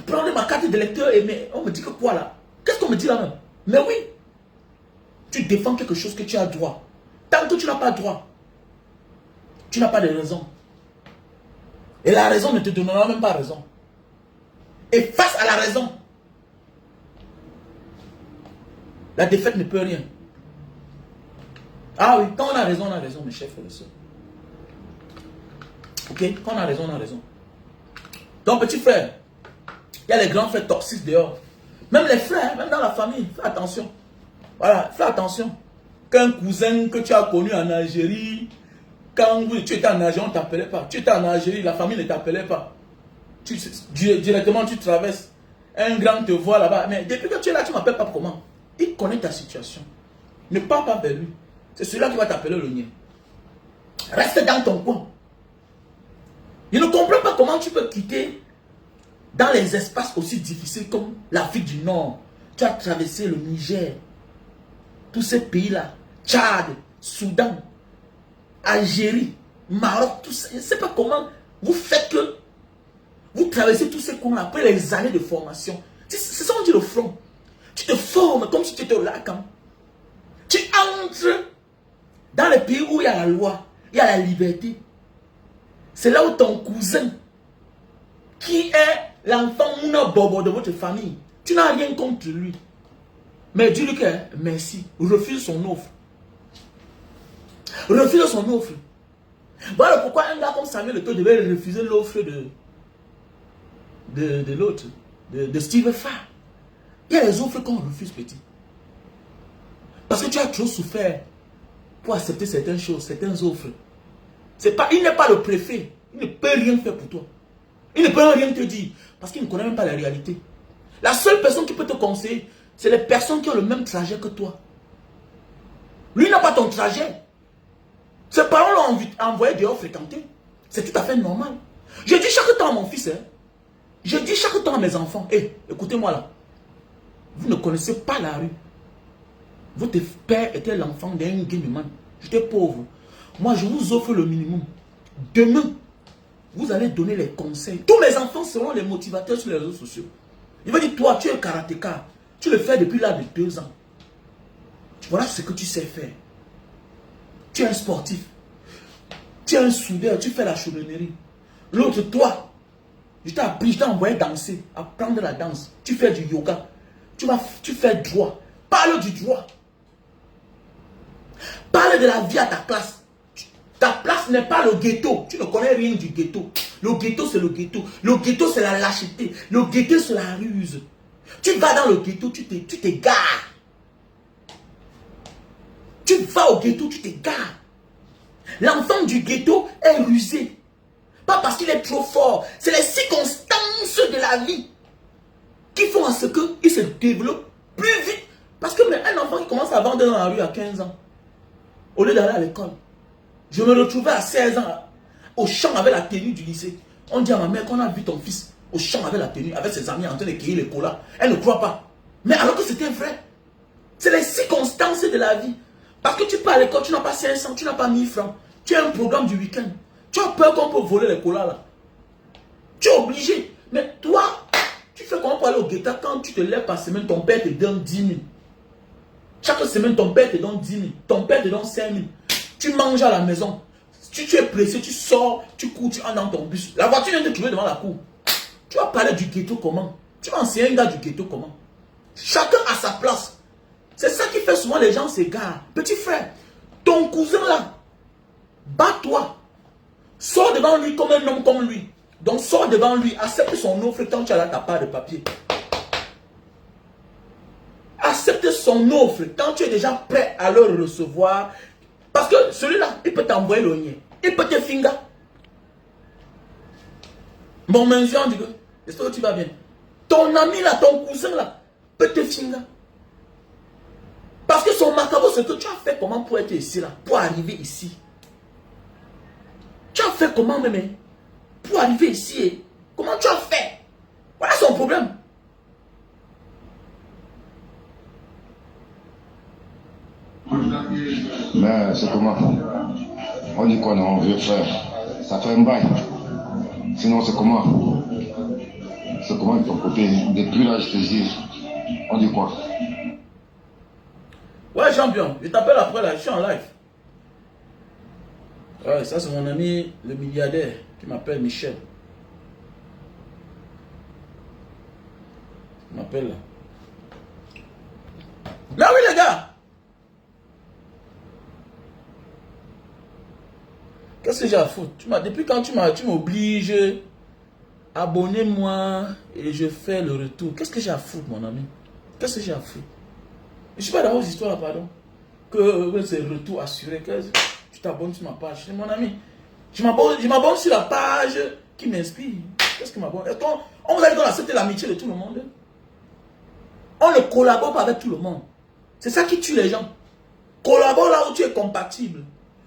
prendre ma carte d'électeur, et mais on me dit que quoi là? Qu'est-ce qu'on me dit là même? Mais oui, tu défends quelque chose que tu as droit. Tant que tu n'as pas droit, tu n'as pas de raison. Et la raison ne te donnera même pas raison. Et face à la raison, la défaite ne peut rien. Ah oui, quand on a raison, mes chers frères et sœurs. Ok, quand on a raison, on a raison. Donc, petit frère, il y a les grands frères toxiques dehors. Même les frères, même dans la famille, fais attention. Voilà, fais attention. Qu'un cousin que tu as connu en Algérie, quand tu étais en Algérie, on ne t'appelait pas. Tu étais en Algérie, la famille ne t'appelait pas. Directement, tu traverses. Un grand te voit là-bas. Mais depuis que tu es là, tu ne m'appelles pas comment? Il connaît ta situation. Ne pars pas vers lui. C'est celui-là qui va t'appeler le nien. Reste dans ton coin. Je ne comprends pas comment tu peux quitter dans les espaces aussi difficiles comme l'Afrique du Nord. Tu as traversé le Niger, tous ces pays-là, Tchad, Soudan, Algérie, Maroc, tout ça. Je ne sais pas comment vous faites que vous traversez tous ces coins après les années de formation. C'est ça qu'on dit le front. Tu te formes comme si tu étais au lac. Hein. Tu entres dans les pays où il y a la loi, il y a la liberté. C'est là où ton cousin, qui est l'enfant Mouna Bobo de votre famille, tu n'as rien contre lui. Mais dis-lui que merci, refuse son offre. Refuse son offre. Voilà pourquoi un gars comme Samuel Eto'o devait refuser l'offre de l'autre, de Steve Farr. Il y a les offres qu'on refuse, petit. Parce que tu as trop souffert pour accepter certaines choses, certaines offres. Il n'est pas le préfet. Il ne peut rien faire pour toi. Il ne peut rien te dire. Parce qu'il ne connaît même pas la réalité. La seule personne qui peut te conseiller, c'est les personnes qui ont le même trajet que toi. Lui n'a pas ton trajet. Ses parents l'ont envoyé dehors fréquenter. C'est tout à fait normal. Je dis chaque temps à mon fils, hein, je dis chaque temps à mes enfants, écoutez-moi là. Vous ne connaissez pas la rue. Votre père était l'enfant d'un guéniman. J'étais pauvre. Moi, je vous offre le minimum. Demain, vous allez donner les conseils. Tous mes enfants seront les motivateurs sur les réseaux sociaux. Il va dire, toi, tu es karatéka. Tu le fais depuis l'âge de 2 ans. Voilà ce que tu sais faire. Tu es un sportif. Tu es un soudeur. Tu fais la chaudronnerie. L'autre, toi, je t'ai envoyé danser, apprendre la danse. Tu fais du yoga. Tu fais droit. Parle du droit. Parle de la vie à ta classe. Ta place n'est pas le ghetto. Tu ne connais rien du ghetto. Le ghetto, c'est le ghetto. Le ghetto, c'est la lâcheté. Le ghetto, c'est la ruse. Tu vas dans le ghetto, tu t'égares. Tu vas au ghetto, tu t'égares. L'enfant du ghetto est rusé. Pas parce qu'il est trop fort. C'est les circonstances de la vie qui font à ce qu'il se développe plus vite. Parce que un enfant qui commence à vendre dans la rue à 15 ans, au lieu d'aller à l'école, je me retrouvais à 16 ans au champ avec la tenue du lycée. On dit à ma mère qu'on a vu ton fils au champ avec la tenue, avec ses amis en train de cueillir les colas. Elle ne croit pas. Mais alors que c'était vrai. C'est les circonstances de la vie. Parce que tu pars à l'école, tu n'as pas 500, tu n'as pas 1000 francs. Tu as un programme du week-end. Tu as peur qu'on peut voler les colas là. Tu es obligé. Mais toi, tu fais comment pour aller au guetta quand tu te lèves par semaine, ton père te donne 10 000. Chaque semaine, ton père te donne 10 000. Ton père te donne 5 000. Tu manges à la maison. Tu es pressé, tu sors, tu cours, tu entres dans ton bus. La voiture vient te trouver devant la cour. Tu vas parler du ghetto comment? Tu vas enseigner un gars du ghetto comment? Chacun a sa place. C'est ça qui fait souvent les gens s'égarent. Petit frère, ton cousin là, bats-toi. Sors devant lui comme un homme comme lui. Donc sors devant lui, accepte son offre quand tu as là ta part de papier. Accepte son offre quand tu es déjà prêt à le recevoir. Parce que celui-là, il peut t'envoyer le lien. Il peut te finger. Bon, mention, dit que, j'espère que tu vas bien. Ton ami là, ton cousin là, peut te finger. Parce que son macabre, c'est que tu as fait comment pour être ici là, pour arriver ici. Tu as fait comment même pour arriver ici. Comment tu as fait? Voilà son problème. Mais c'est comment? On dit quoi non, vieux frère? Ça fait un bail. Sinon c'est comment? C'est comment de ton côté? Depuis là je te dis, on dit quoi? Ouais champion, je t'appelle après là, je suis en live. Ouais, ça c'est mon ami le milliardaire qui m'appelle Michel. Il m'appelle là. Là oui les gars. Qu'est-ce que j'ai à foutre? Depuis quand tu m'obliges, abonnez-moi et je fais le retour. Qu'est-ce que j'ai à foutre, mon ami? Qu'est-ce que j'ai à foutre? Je ne suis pas dans vos histoires, pardon. Que c'est retour assuré. Que tu t'abonnes sur ma page. Mon ami, je m'abonne sur la page qui m'inspire. Qu'est-ce que m'abonne? On vous a dit qu'on accepte l'amitié de tout le monde. On ne collabore pas avec tout le monde. C'est ça qui tue les gens. Collabore là où tu es compatible.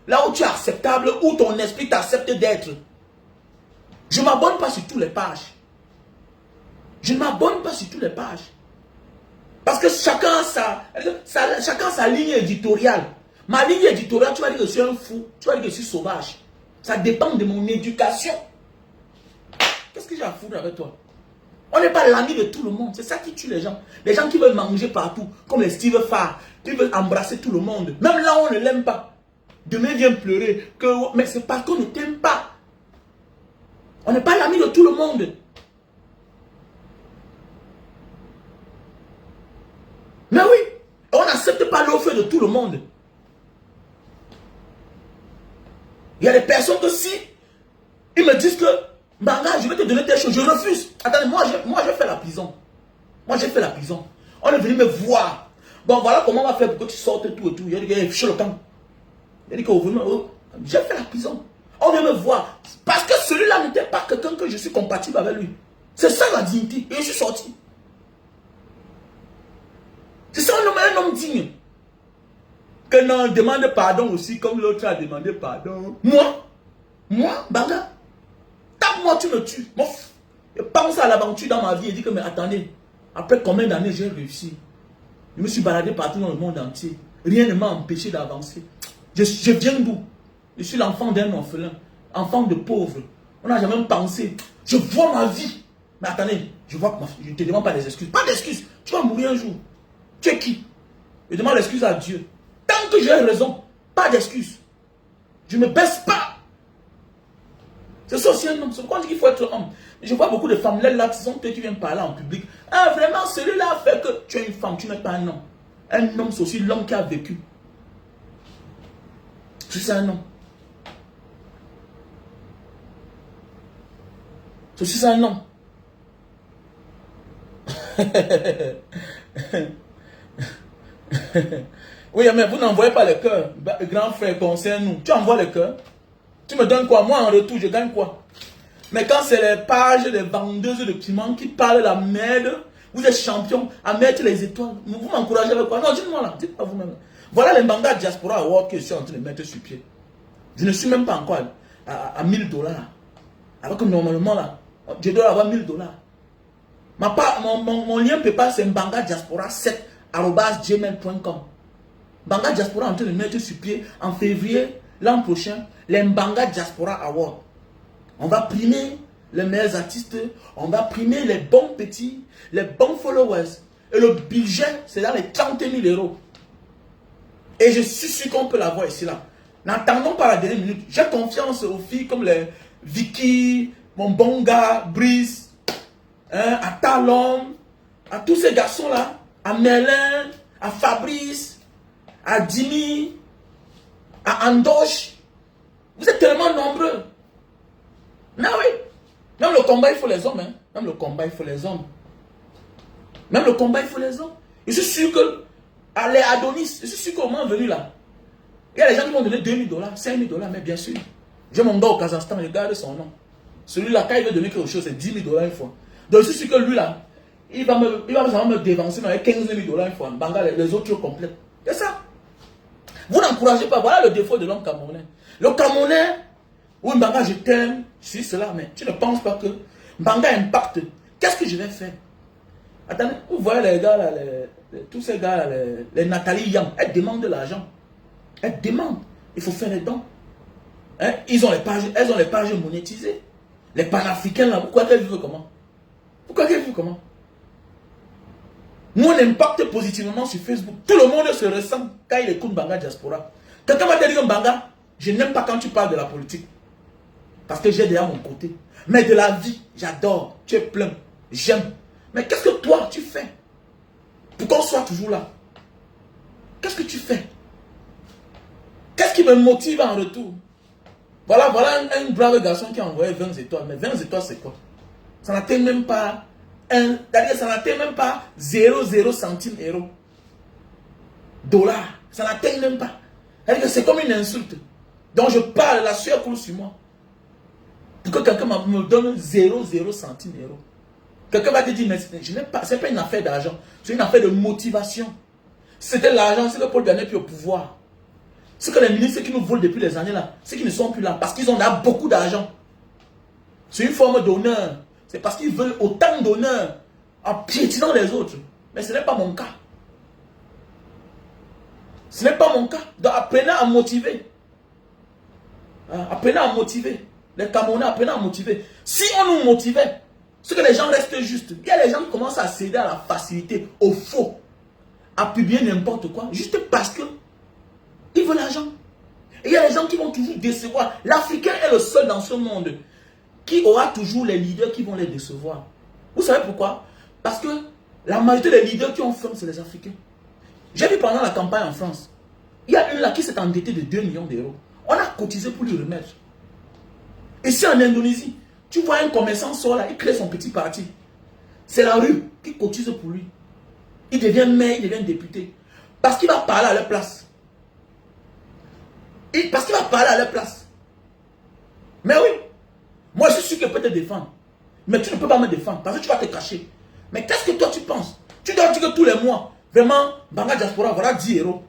Là où tu es acceptable, où ton esprit t'accepte d'être. Je ne m'abonne pas sur toutes les pages. Je ne m'abonne pas sur toutes les pages. Parce que chacun sa ligne éditoriale. Ma ligne éditoriale, tu vas dire que je suis un fou, tu vas dire que je suis sauvage. Ça dépend de mon éducation. Qu'est-ce que j'ai à foutre avec toi? On n'est pas l'ami de tout le monde. C'est ça qui tue les gens. Les gens qui veulent manger partout, comme les Steve Farr, qui veulent embrasser tout le monde. Même là, on ne l'aime pas. Demain, il vient pleurer. Mais c'est parce qu'on ne t'aime pas. On n'est pas l'ami de tout le monde. Mais oui, on n'accepte pas l'offre de tout le monde. Il y a des personnes que si ils me disent que Mbanga, je vais te donner telle chose, je refuse. Attendez, moi j'ai fait la prison. Moi j'ai fait la prison. On est venu me voir. Bon, voilà comment on va faire pour que tu sortes tout et tout. Il a dit que je le camp. Il a dit que j'ai fait la prison. On vient me voir. Parce que celui-là n'était pas quelqu'un que je suis compatible avec lui. C'est ça la dignité. Et je suis sorti. C'est ça un homme digne. Que non, demande pardon aussi, comme l'autre a demandé pardon. Moi, Mbanga, tape-moi, tu me tues. Je pense à l'aventure dans ma vie et dis que, mais attendez, après combien d'années j'ai réussi? Je me suis baladé partout dans le monde entier. Rien ne m'a empêché d'avancer. Je viens d'où? Je suis l'enfant d'un orphelin, enfant de pauvre. On n'a jamais pensé. Je vois ma vie. Mais attendez, je vois que je ne te demande pas des excuses. Pas d'excuses. Tu vas mourir un jour. Tu es qui? Je demande l'excuse à Dieu. Tant que j'ai raison, pas d'excuses. Je ne me baisse pas. C'est ça aussi un homme. C'est pourquoi on dit qu'il faut être homme. Je vois beaucoup de femmes là qui sont qui viennent parler en public. Ah, vraiment, celui-là fait que tu es une femme, tu n'es pas un homme. Un homme, c'est aussi l'homme qui a vécu. C'est un homme. C'est aussi un homme. Oui, mais vous n'envoyez pas le cœur. Grand frère, concerne-nous. Tu envoies le cœur. Tu me donnes quoi? Moi, en retour, je gagne quoi? Mais quand c'est les pages des vendeuses de piments qui parlent la merde, vous êtes champion à mettre les étoiles. Vous m'encouragez avec quoi? Non, dites-moi là. Dites-moi vous-même. Voilà les Mbanga Diaspora Award que je suis en train de mettre sur pied. Je ne suis même pas encore à 1000 $. Alors que normalement, là, je dois avoir 1000 $. Mon lien PayPal, c'est Mbanga Diaspora 7@gmail.com. Mbanga Diaspora est en train de mettre sur pied en février l'an prochain les Mbanga Diaspora Awards. On va primer les meilleurs artistes, on va primer les bons petits, les bons followers. Et le budget, c'est dans les 30 000 €. Et je suis sûr qu'on peut l'avoir ici là. N'attendons pas la dernière minute. J'ai confiance aux filles comme les Vicky, mon bon gars, Brice, à Talon, à tous ces garçons-là, à Merlin, à Fabrice, à Jimmy, à Andoche. Vous êtes tellement nombreux. Mais oui, même le combat, il faut les hommes. Hein. Même le combat, il faut les hommes. Même le combat, il faut les hommes. Je suis sûr que, les Adonis, je suis sûr qu'au moment venu là, il y a des gens qui vont donner 2000 $, 5000 $, mais bien sûr. J'ai mon gars au Kazakhstan, je garde son nom. Celui-là, quand il veut donner quelque chose, c'est 10 000 $ une fois. Donc je suis sûr que lui là, il va me dévancer avec 15 000 $ une fois. Banga, les autres complètes. C'est ça. Vous n'encouragez pas. Voilà le défaut de l'homme camerounais. Le Camerounais, oui, Mbanga, je t'aime, je suis cela, mais tu ne penses pas que Mbanga impacte. Qu'est-ce que je vais faire? Attendez, vous voyez les gars là, tous ces gars là, les Nathalie Yang, elles demandent de l'argent. Elles demandent. Il faut faire les dons. Hein? Elles ont les pages monétisées. Les panafricains là, pourquoi qu'elles vivent comment? Pourquoi qu'elles vivent comment? Nous, on impacte positivement sur Facebook. Tout le monde se ressent quand il écoute Mbanga Diaspora. Quelqu'un va te dire Mbanga, je n'aime pas quand tu parles de la politique. Parce que j'ai déjà mon côté. Mais de la vie, j'adore. Tu es plein. J'aime. Mais qu'est-ce que toi, tu fais pour qu'on soit toujours là? Qu'est-ce que tu fais? Qu'est-ce qui me motive en retour? Voilà un brave garçon qui a envoyé 20 étoiles. Mais 20 étoiles, c'est quoi? Ça n'atteint même pas ça n'atteint même pas 0,0 centimes euros. Dollars. Ça n'atteint même pas. C'est comme une insulte. Donc je parle, la sueur coule sur moi. Pour que quelqu'un me donne 0,0 centimes euros. Quelqu'un va te dire, mais ce n'est pas une affaire d'argent. C'est une affaire de motivation. C'était l'argent, c'est que Paul Biya n'est plus au pouvoir. C'est que les ministres qui nous volent depuis les années là, c'est qu'ils ne sont plus là. Parce qu'ils ont là beaucoup d'argent. C'est une forme d'honneur. C'est parce qu'ils veulent autant d'honneur en piétinant les autres. Mais ce n'est pas mon cas. Ce n'est pas mon cas. Donc apprenez à motiver. Apprenez à motiver. Les Camerounais, apprenez à motiver. Si on nous motivait, c'est que les gens restent justes. Il y a des gens qui commencent à céder à la facilité, au faux, à publier n'importe quoi, juste parce que ils veulent l'argent. Et il y a des gens qui vont toujours décevoir. L'Africain est le seul dans ce monde qui aura toujours les leaders qui vont les décevoir. Vous savez pourquoi? Parce que la majorité des leaders qui ont faim, c'est les Africains. J'ai vu pendant la campagne en France, il y a une là qui s'est endettée de 2 millions d'euros. On a cotisé pour lui remettre. Ici en Indonésie, tu vois un commerçant sort là, il crée son petit parti. C'est la rue qui cotise pour lui. Il devient maire, il devient député. Parce qu'il va parler à leur place. Parce qu'il va parler à leur place. Mais oui, moi je suis sûr que je peux te défendre. Mais tu ne peux pas me défendre parce que tu vas te cacher. Mais qu'est-ce que toi tu penses? Tu dois dire que tous les mois, vraiment, Banga Diaspora, voilà 10 euros.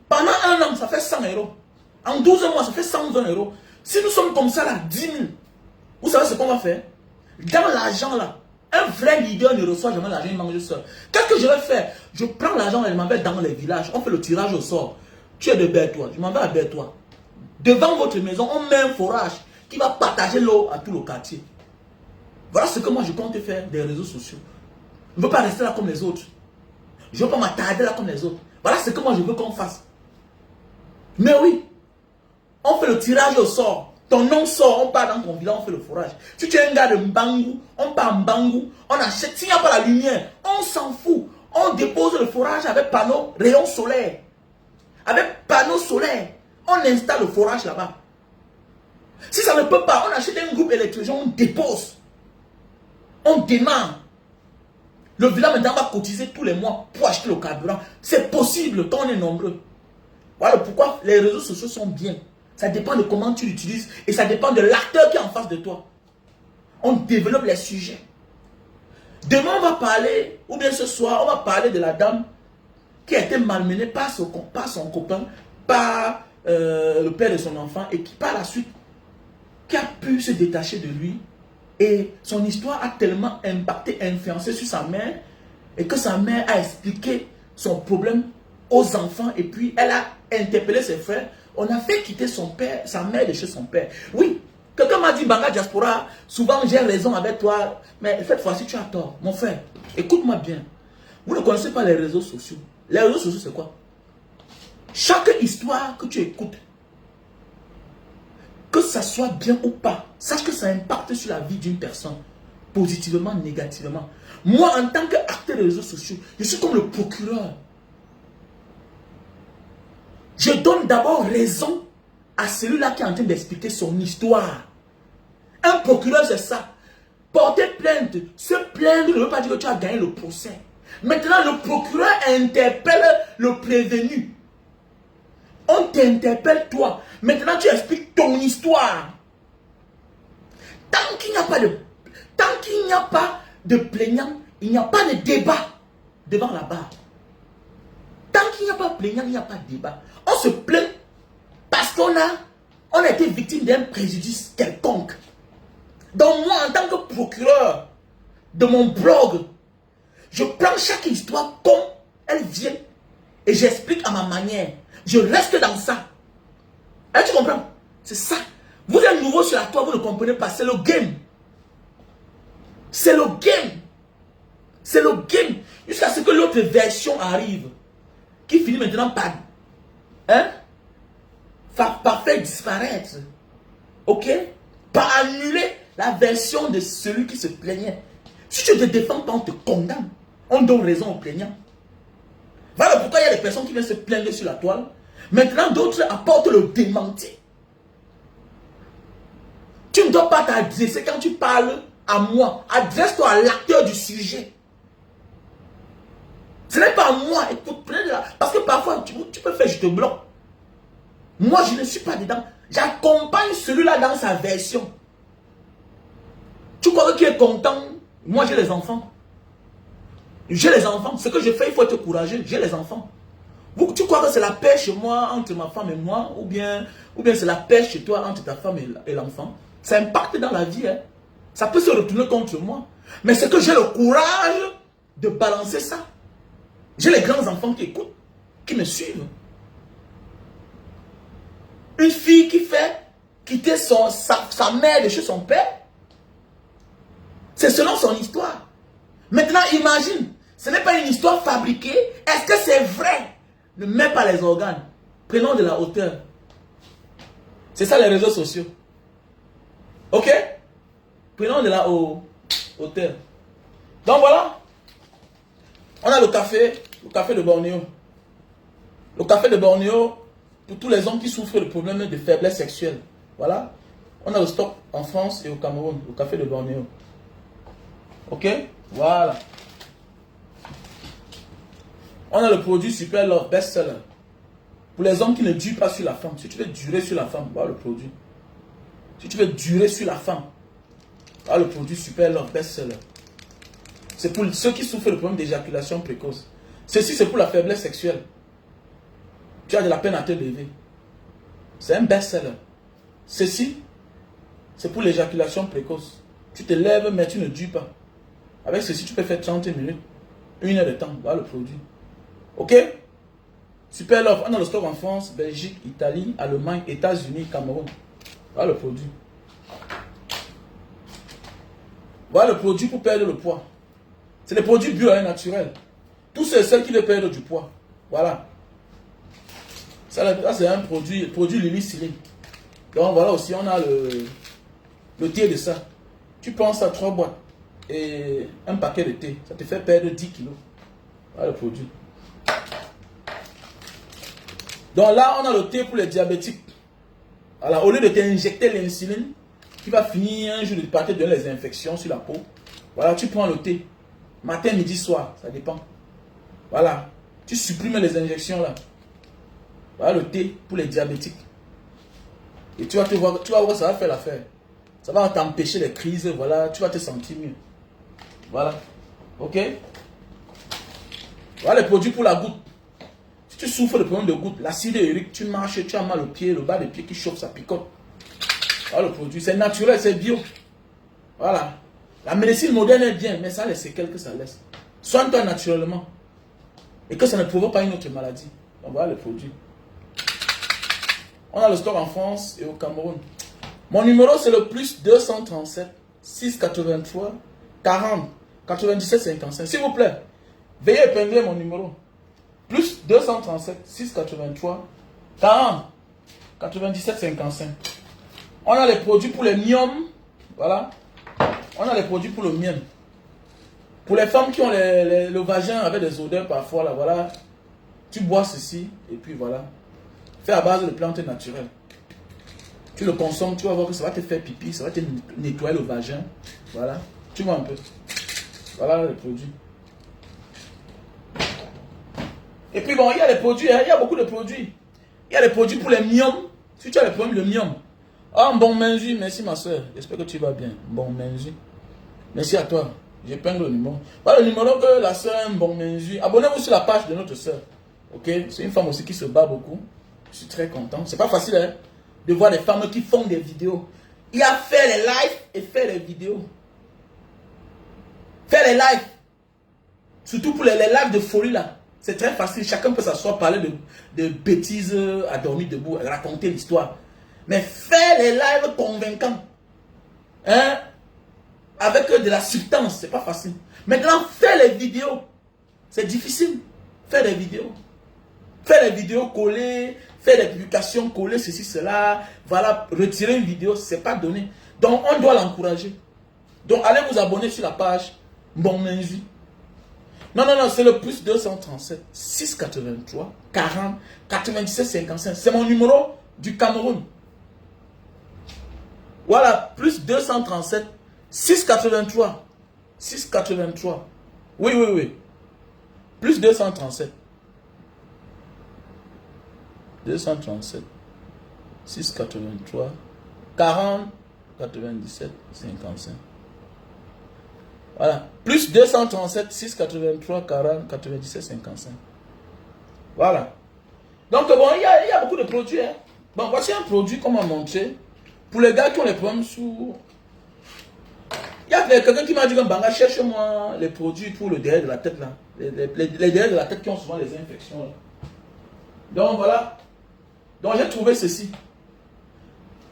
Pendant un an, ça fait 100 euros. En 12 mois, ça fait 120 euros. Si nous sommes comme ça là, 10 000, vous savez ce qu'on va faire? Dans l'argent là, un vrai leader ne reçoit jamais l'argent, il mange seul. Qu'est-ce que je vais faire? Je prends l'argent et je m'en vais dans les villages. On fait le tirage au sort. Tu es de Bertois, je m'en vais à Bertois. Devant votre maison, on met un forage qui va partager l'eau à tout le quartier. Voilà ce que moi je compte faire des réseaux sociaux. Je ne veux pas rester là comme les autres. Je ne veux pas m'attarder là comme les autres. Voilà ce que moi je veux qu'on fasse. Mais oui, on fait le tirage au sort. Ton nom sort, on part dans ton village, on fait le forage. Si tu es un gars de Mbangou, on part en Mbangou, on achète. S'il n'y a pas la lumière, on s'en fout. On dépose le forage avec panneau, rayon solaire. Avec panneau solaire, on installe le forage là-bas. Si ça ne peut pas, on achète un groupe électrogène, on dépose. On démarre. Le village maintenant va cotiser tous les mois pour acheter le carburant. C'est possible quand on est nombreux. Voilà pourquoi les réseaux sociaux sont bien. Ça dépend de comment tu l'utilises et ça dépend de l'acteur qui est en face de toi. On développe les sujets. Demain, on va parler, ou bien ce soir, on va parler de la dame qui a été malmenée par son copain, par le père de son enfant et qui par la suite, qui a pu se détacher de lui. Et son histoire a tellement impacté, influencé sur sa mère et que sa mère a expliqué son problème aux enfants et puis elle a interpellé ses frères. On a fait quitter son père, sa mère de chez son père. Oui, quelqu'un m'a dit, Banga Diaspora, souvent j'ai raison avec toi, mais cette fois-ci tu as tort. Mon frère, écoute-moi bien. Vous ne connaissez pas les réseaux sociaux. Les réseaux sociaux, c'est quoi? Chaque histoire que tu écoutes, que ça soit bien ou pas, sache que ça impacte sur la vie d'une personne, positivement, négativement. Moi, en tant qu'acteur des réseaux sociaux, je suis comme le procureur. Je donne d'abord raison à celui-là qui est en train d'expliquer son histoire. Un procureur, c'est ça. Porter plainte, se plaindre ne veut pas dire que tu as gagné le procès. Maintenant, le procureur interpelle le prévenu. On t'interpelle toi. Maintenant, tu expliques ton histoire. Tant qu'il n'y a pas de plaignant, il n'y a pas de débat devant la barre. Tant qu'il n'y a pas de plaignant, il n'y a pas de débat. On se plaint parce qu'on a été victime d'un préjudice quelconque. Donc moi, en tant que procureur de mon blog, je prends chaque histoire comme elle vient et j'explique à ma manière. Je reste dans ça. Et tu comprends? C'est ça. Vous êtes nouveau sur la toile, vous ne comprenez pas. C'est le game. C'est le game. C'est le game. Jusqu'à ce que l'autre version arrive. Qui finit maintenant par... par faire disparaître. Ok? Par annuler la version de celui qui se plaignait. Si tu te défends pas, on te condamne. On donne raison aux plaignants. Voilà pourquoi il y a des personnes qui viennent se plaindre sur la toile. Maintenant, d'autres apportent le démenti. Tu ne dois pas t'adresser quand tu parles à moi. Adresse-toi à l'acteur du sujet. Ce n'est pas à moi. Écoute, parce que parfois, tu peux faire, je te bloque. Moi, je ne suis pas dedans. J'accompagne celui-là dans sa version. Tu crois qu'il est content? Moi, j'ai les enfants. J'ai les enfants. Ce que je fais, il faut être courageux. J'ai les enfants. Tu crois que c'est la paix chez moi, entre ma femme et moi, ou bien c'est la paix chez toi, entre ta femme et l'enfant? Ça impacte dans la vie. Hein? Ça peut se retourner contre moi. Mais c'est que j'ai le courage de balancer ça. J'ai les grands enfants qui écoutent, qui me suivent. Une fille qui fait quitter sa mère de chez son père. C'est selon son histoire. Maintenant, imagine, ce n'est pas une histoire fabriquée. Est-ce que c'est vrai? Ne mets pas les organes. Prenons de la hauteur. C'est ça les réseaux sociaux. Ok? Prenons de la hauteur. Donc voilà. On a le café de Bornéo. Le café de Bornéo, pour tous les hommes qui souffrent de problèmes de faiblesse sexuelle. Voilà. On a le stock en France et au Cameroun, le café de Bornéo. Ok? Voilà. On a le produit Super Love, best-seller. Pour les hommes qui ne durent pas sur la femme. Si tu veux durer sur la femme, voilà le produit. Si tu veux durer sur la femme, voilà le produit Super Love, best-seller. C'est pour ceux qui souffrent de problèmes d'éjaculation précoce. Ceci, c'est pour la faiblesse sexuelle. Tu as de la peine à te lever. C'est un best-seller. Ceci, c'est pour l'éjaculation précoce. Tu te lèves, mais tu ne dures pas. Avec ceci, tu peux faire 30 minutes, 1 heure de temps. Voilà le produit. Ok? Super Love. On a le stock en France, Belgique, Italie, Allemagne, États-Unis, Cameroun. Voilà le produit. Voilà le produit pour perdre le poids. C'est des produits bio et naturels. Tous ceux qui veulent perdre du poids. Voilà. Ça c'est un produit Lily Céline. Donc voilà aussi, on a le thé de ça. Tu prends ça 3 boîtes et un paquet de thé. Ça te fait perdre 10 kilos. Voilà le produit. Donc là, on a le thé pour les diabétiques. Alors, au lieu de t'injecter l'insuline, qui va finir un jour de partir de les infections sur la peau, voilà, tu prends le thé. Matin, midi, soir, ça dépend. Voilà. Tu supprimes les injections là. Voilà le thé pour les diabétiques. Et tu vas voir, ça va faire l'affaire. Ça va t'empêcher les crises, voilà, tu vas te sentir mieux. Voilà. Ok? Voilà les produits pour la goutte. Si tu souffres de problème de goutte, l'acide urique, tu marches, tu as mal au pied, le bas des pieds qui chauffe, ça picote. Voilà le produit. C'est naturel, c'est bio. Voilà. La médecine moderne est bien, mais ça a les séquelles que ça laisse. Soigne-toi naturellement. Et que ça ne provoque pas une autre maladie. Donc voilà le produit. On a le stock en France et au Cameroun. Mon numéro c'est le plus 237 683 40 97 55. S'il vous plaît, veuillez épingler mon numéro. Plus 237 683 40 97 55. On a les produits pour les myomes. Voilà. On a les produits pour le miel. Pour les femmes qui ont le vagin avec des odeurs parfois, là, voilà. Tu bois ceci et puis voilà. Fait à base de plantes naturelles. Tu le consommes, tu vas voir que ça va te faire pipi, ça va te nettoyer le vagin. Voilà. Tu vois un peu. Voilà les produits. Et puis bon, il y a les produits, hein, il y a beaucoup de produits. Il y a les produits pour les myomes. Si tu as les problèmes de myome. Ah, bon menzu, merci ma soeur. J'espère que tu vas bien. Bon menzu. Merci à toi. J'épingle le numéro. Voilà le numéro que la soeur Bon menzu. Abonnez-vous sur la page de notre soeur. Ok? C'est une femme aussi qui se bat beaucoup. Je suis très content. C'est pas facile hein, de voir des femmes qui font des vidéos. Il y a faire les lives et faire les vidéos. Faire les lives. Surtout pour les lives de folie là. C'est très facile. Chacun peut s'asseoir, parler de bêtises, à dormir debout, raconter l'histoire. Mais faire les lives convaincants, hein, avec de la substance, c'est pas facile. Maintenant, faire les vidéos, c'est difficile. Faire des vidéos. Faire des vidéos collées, faire des publications collées, ceci, cela. Voilà, retirer une vidéo, c'est pas donné. Donc, on doit l'encourager. Donc, allez vous abonner sur la page Bon Menzu. Non, c'est le plus 237 683 40 97 55. C'est mon numéro du Cameroun. Voilà, plus 237 683 683. Oui. Plus 237 683 40 97 55. Voilà. Plus 237 683 40 97 55. Voilà. Donc bon, il y a beaucoup de produits. Hein. Bon, voici un produit qu'on m'a montré. Pour les gars qui ont les problèmes Il y a quelqu'un qui m'a dit que Mbanga, cherche-moi les produits pour le derrière de la tête là. Les derrière de la tête qui ont souvent les infections là. Donc voilà. Donc j'ai trouvé ceci.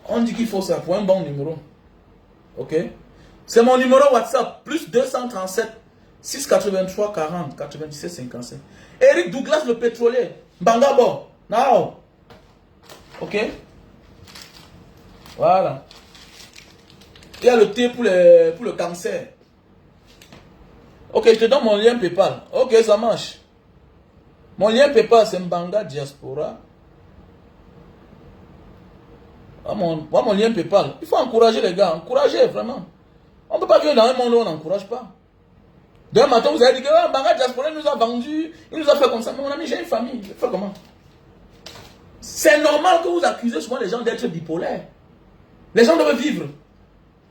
On dit qu'il faut ça pour un bon numéro. Ok. C'est mon numéro WhatsApp. Plus 237 683 40 97 57. Eric Douglas le pétrolier. Mbanga bon. Now. Ok. Voilà. Il y a le thé pour le cancer. Ok, je te donne mon lien PayPal. Ok, ça marche. Mon lien PayPal, c'est Mbanga Diaspora. Mon lien PayPal. Il faut encourager les gars. Encourager, vraiment. On ne peut pas vivre dans un monde où on n'encourage pas. Demain matin, vous allez dire que Mbanga Diaspora nous a vendu. Il nous a fait comme ça. Mais mon ami, j'ai une famille. Je fais comment? C'est normal que vous accusez souvent les gens d'être bipolaires. Les gens doivent vivre.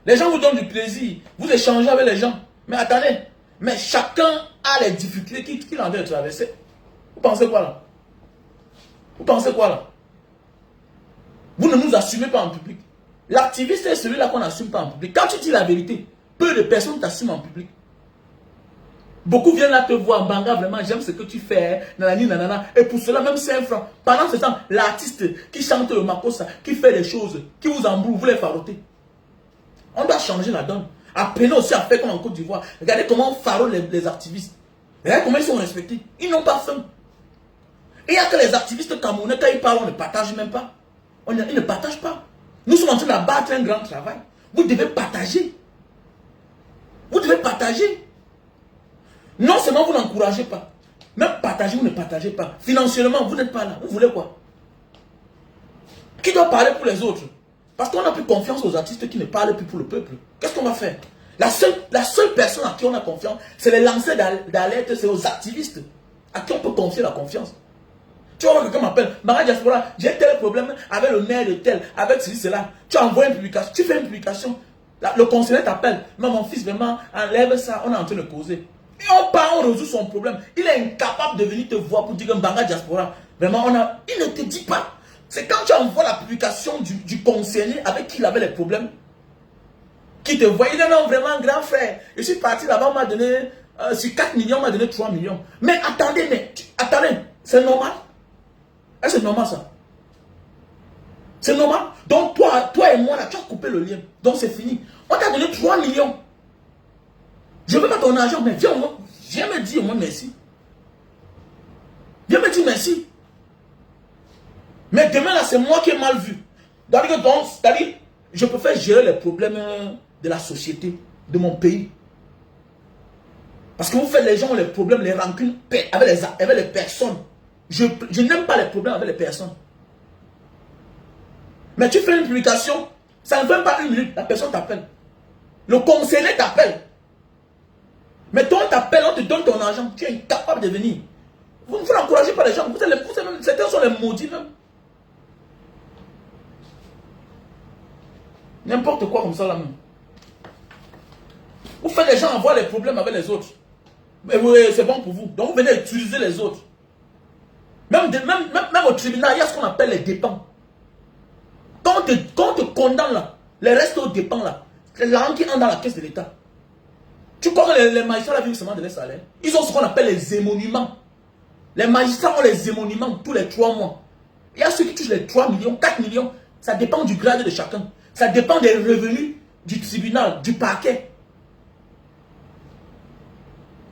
Les gens vous donnent du plaisir. Vous échangez avec les gens. Mais attendez. Mais chacun a les difficultés qu'il a de traverser. Vous pensez quoi là? Vous pensez quoi là? Vous ne nous assumez pas en public. L'activiste est celui-là qu'on n'assume pas en public. Quand tu dis la vérité, peu de personnes t'assument en public. Beaucoup viennent là te voir, Mbanga, vraiment, j'aime ce que tu fais, nanani, nanana. Et pour cela, même 5 francs. Pendant ce temps, l'artiste qui chante le Makossa, qui fait des choses, qui vous embrouille, vous les farotez. On doit changer la donne. Apprenez aussi à faire comme en Côte d'Ivoire. Regardez comment on farole les activistes. Regardez comment ils sont respectés. Ils n'ont pas faim. Et il n'y a que les activistes camerounais, quand ils parlent, on ne partage même pas. Ils ne partagent pas. Nous sommes en train d'abattre un grand travail. Vous devez partager. Vous devez partager. Non seulement vous n'encouragez pas, même partager, vous ne partagez pas. Financièrement, vous n'êtes pas là. Vous voulez quoi? Qui doit parler pour les autres? Parce qu'on n'a plus confiance aux artistes qui ne parlent plus pour le peuple. Qu'est-ce qu'on va faire? La seule personne à qui on a confiance, c'est les lanceurs d'alerte, c'est aux activistes à qui on peut confier la confiance. Tu vois, quelqu'un m'appelle, Mbanga Diaspora, j'ai tel problème avec le maire de tel, avec ceci, cela. Tu envoies une publication, tu fais une publication. Le conseiller t'appelle, mais mon fils, vraiment, enlève ça, on est en train de causer. Et on part, on résout son problème. Il est incapable de venir te voir pour dire que Mbanga Diaspora, vraiment, il ne te dit pas. C'est quand tu envoies la publication du conseiller avec qui il avait les problèmes, qui te voit, il dit non, vraiment, grand frère, je suis parti là-bas, on m'a donné, sur 4 millions, on m'a donné 3 millions. Mais attendez, attendez, c'est normal? Est-ce que c'est normal ça? C'est normal? Donc toi et moi, là, tu as coupé le lien. Donc c'est fini. On t'a donné 3 millions. Je veux pas ton argent, mais viens me dire au moins merci. Viens me dire merci. Mais demain, là, c'est moi qui ai mal vu. C'est-à-dire, je préfère gérer les problèmes de la société, de mon pays. Parce que vous faites les gens les problèmes, les rancunes avec les personnes. Je n'aime pas les problèmes avec les personnes. Mais tu fais une publication, ça ne fait pas 1 minute, la personne t'appelle. Le conseiller t'appelle. Mais toi, on t'appelle, on te donne ton argent, tu es incapable de venir. Vous n'encouragez pas les gens, certains sont les maudits même. N'importe quoi comme ça là même. Vous faites les gens avoir les problèmes avec les autres. Mais oui, c'est bon pour vous. Donc vous venez utiliser les autres. Même au tribunal, il y a ce qu'on appelle les dépens. Quand on te condamne là, les restes aux dépens là, c'est l'argent qui entre dans la caisse de l'État. Tu crois que les magistrats vivent seulement de leur salaire? Ils ont ce qu'on appelle les émoluments. Les magistrats ont les émoluments tous les 3 mois. Il y a ceux qui touchent les 3 millions, 4 millions. Ça dépend du grade de chacun. Ça dépend des revenus du tribunal, du parquet.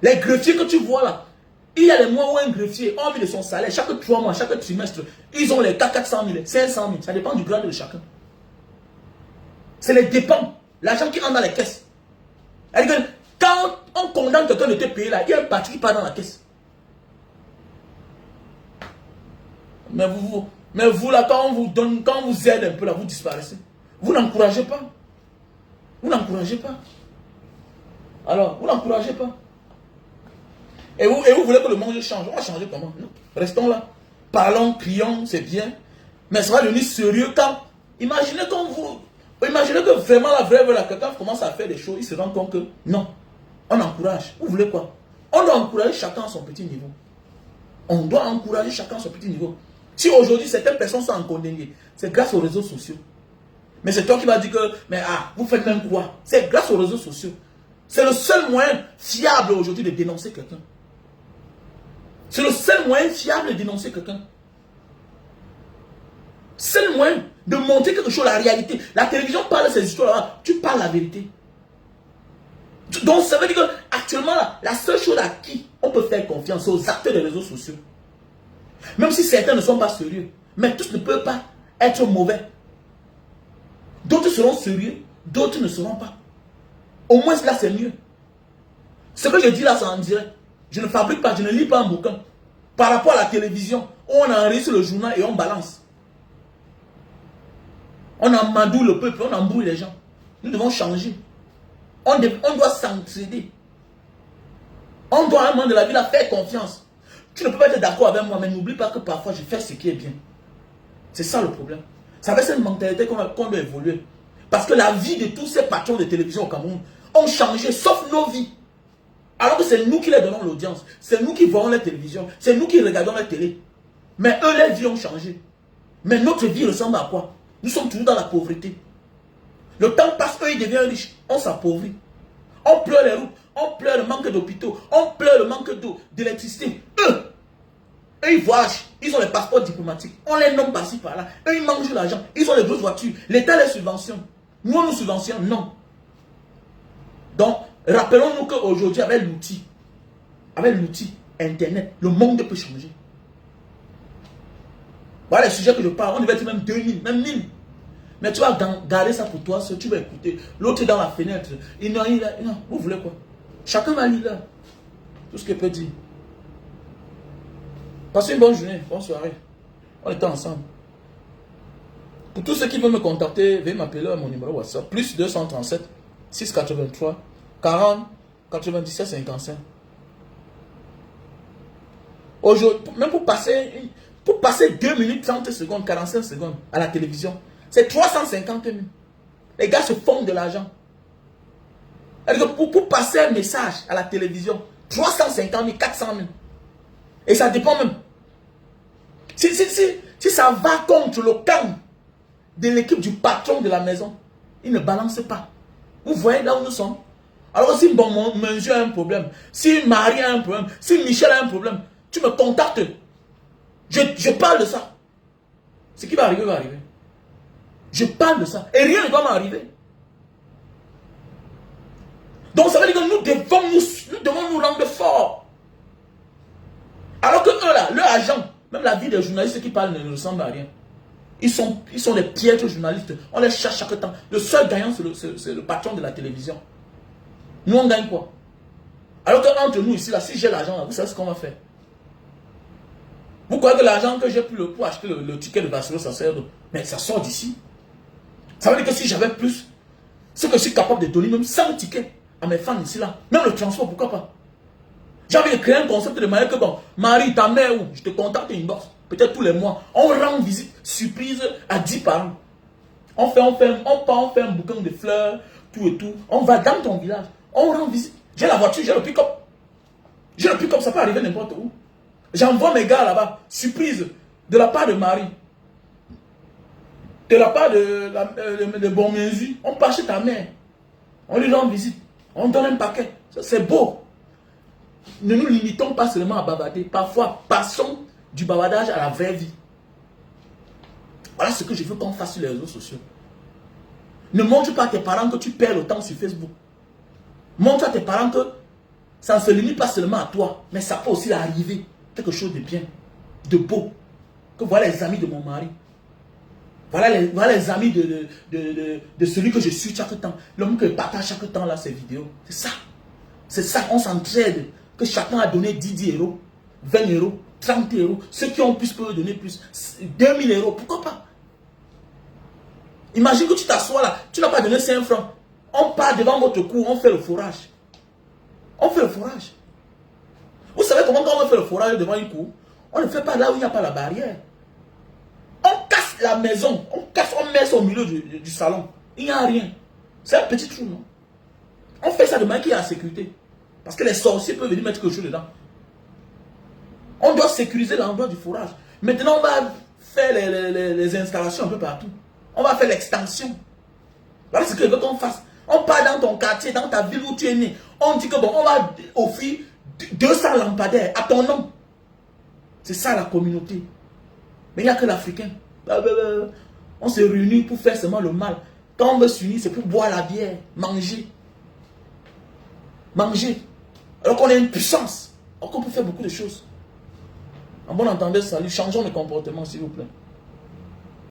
Les greffiers que tu vois là, il y a les mois où un greffier a mis de son salaire, chaque 3 mois, chaque trimestre, ils ont les 400 000, 500 000. Ça dépend du grade de chacun. C'est les dépenses. L'argent qui entre dans les caisses. Quand on condamne quelqu'un de te payer là, il y a un parti qui part dans la caisse. Mais vous là, quand on vous donne, quand on vous aide un peu là, vous disparaissez. Vous n'encouragez pas. Vous n'encouragez pas. Alors, vous n'encouragez pas. Et vous voulez que le monde change. On va changer comment? Non. Restons là. Parlons, crions, c'est bien. Mais ça va devenir sérieux quand... Imaginez que vraiment la vraie là, quelqu'un commence à faire des choses, il se rend compte que non. On encourage. Vous voulez quoi? On doit encourager chacun à son petit niveau. On doit encourager chacun à son petit niveau. Si aujourd'hui certaines personnes sont en condamnées, c'est grâce aux réseaux sociaux. Mais c'est toi qui vas dire que, mais vous faites même quoi? C'est grâce aux réseaux sociaux. C'est le seul moyen fiable aujourd'hui de dénoncer quelqu'un. C'est le seul moyen fiable de dénoncer quelqu'un. C'est le moyen de montrer quelque chose, la réalité. La télévision parle de ces histoires-là, tu parles la vérité. Donc ça veut dire qu'actuellement, la seule chose à qui on peut faire confiance, c'est aux acteurs des réseaux sociaux. Même si certains ne sont pas sérieux, mais tous ne peuvent pas être mauvais. D'autres seront sérieux, d'autres ne seront pas. Au moins là c'est mieux. Ce que je dis là c'est en direct. Je ne fabrique pas, je ne lis pas un bouquin. Par rapport à la télévision, on enregistre le journal et on balance. On amadouille le peuple, on embrouille les gens. Nous devons changer. On doit s'entraider. On doit à un moment de la vie faire confiance. Tu ne peux pas être d'accord avec moi, mais n'oublie pas que parfois je fais ce qui est bien. C'est ça le problème. Ça va être une mentalité qu'on doit évoluer. Parce que la vie de tous ces patrons de télévision au Cameroun ont changé, sauf nos vies. Alors que c'est nous qui leur donnons l'audience. C'est nous qui voyons la télévision. C'est nous qui regardons la télé. Mais eux, leurs vies ont changé. Mais notre vie ressemble à quoi? Nous sommes toujours dans la pauvreté. Le temps passe, eux, ils deviennent riches. On s'appauvrit. On pleure les routes. On pleure le manque d'hôpitaux. On pleure le manque d'eau, d'électricité. Eux, ils voyagent. Ils ont les passeports diplomatiques. On les nomme par-ci, par-là. Eux, ils mangent l'argent. Ils ont les grosses voitures. L'État les subventionne. Nous, on nous subventionne. Non. Donc, rappelons-nous qu'aujourd'hui, avec l'outil Internet, le monde peut changer. Voilà les sujets que je parle. On devait dire même 2000, même 1000. Mais tu vas garder ça pour toi, tu vas écouter. L'autre est dans la fenêtre. Non, vous voulez quoi? Chacun va lire là. Tout ce qu'il peut dire. Passez une bonne journée, bonne soirée. On est ensemble. Pour tous ceux qui veulent me contacter, veuillez m'appeler à mon numéro WhatsApp. Plus 237 683 40 97 55. Aujourd'hui, même pour passer 2 minutes 30 secondes, 45 secondes à la télévision, c'est 350 000. Les gars se font de l'argent. Pour passer un message à la télévision, 350 000, 400 000. Et ça dépend même. Si ça va contre le camp de l'équipe du patron de la maison, il ne balance pas. Vous voyez là où nous sommes. Alors si bon, monsieur a un problème, si Marie a un problème, si Michel a un problème, tu me contactes. Je parle de ça. Ce qui va arriver, va arriver. Je parle de ça. Et rien ne doit m'arriver. Donc ça veut dire que nous devons nous rendre forts. Alors que eux là, leur agent, même la vie des journalistes qui parlent ne ressemble à rien. Ils sont des piètres journalistes. On les cherche chaque temps. Le seul gagnant, c'est le patron de la télévision. Nous, on gagne quoi? Alors qu'entre nous ici, là, si j'ai l'argent, vous savez ce qu'on va faire? Vous croyez que l'argent que j'ai pris pour acheter le ticket de Barcelone, ça sert d'eau? Mais ça sort d'ici. Ça veut dire que si j'avais plus, ce que je suis capable de donner, même 100 tickets à mes fans ici, là, même le transport, pourquoi pas? J'ai envie de créer un concept de manière que, bon, Marie, ta mère, où? Je te contacte une box, peut-être tous les mois. On rend visite surprise à 10 parents. On fait un bouquin de fleurs, tout et tout. On va dans ton village. On rend visite. J'ai la voiture, j'ai le pick-up. J'ai le pick-up, ça peut arriver n'importe où. J'envoie mes gars là-bas, surprise, de la part de Marie. De la part de Bonmézu. On part chez ta mère. On lui rend visite. On donne un paquet. C'est beau. Ne nous limitons pas seulement à bavarder. Parfois, passons du bavardage à la vraie vie. Voilà ce que je veux qu'on fasse sur les réseaux sociaux. Ne montre pas à tes parents que tu perds le temps sur Facebook. Montre à tes parents que ça ne se limite pas seulement à toi, mais ça peut aussi arriver. Quelque chose de bien, de beau. Que voilà les amis de mon mari. Voilà les amis de celui que je suis chaque temps. L'homme que je partage chaque temps là, ces vidéos. C'est ça. C'est ça, on s'entraide. Que chacun a donné 10 euros, 20 euros, 30 euros. Ceux qui ont plus peuvent donner plus. 2000 euros, pourquoi pas? Imagine que tu t'assois là, tu n'as pas donné 5 francs. On part devant votre cour, on fait le forage. On fait le forage. Vous savez comment quand on fait le forage devant une cour? On ne fait pas là où il n'y a pas la barrière. On casse la maison, on met ça au milieu du salon. Il n'y a rien. C'est un petit trou, non? On fait ça de manière qu'il y a la sécurité. Parce que les sorciers peuvent venir mettre quelque chose dedans. On doit sécuriser l'endroit du forage. Maintenant, on va faire les installations un peu partout. On va faire l'extension. Voilà ce que je veux qu'on fasse. On part dans ton quartier, dans ta ville où tu es né. On dit que bon, on va offrir 200 lampadaires à ton nom. C'est ça la communauté. Mais il n'y a que l'Africain. On se réunit pour faire seulement le mal. Quand on veut s'unir, c'est pour boire la bière, manger. Manger. Alors qu'on a une puissance. Alors qu'on peut faire beaucoup de choses. En bon entendeur, salut, changeons de comportement, s'il vous plaît.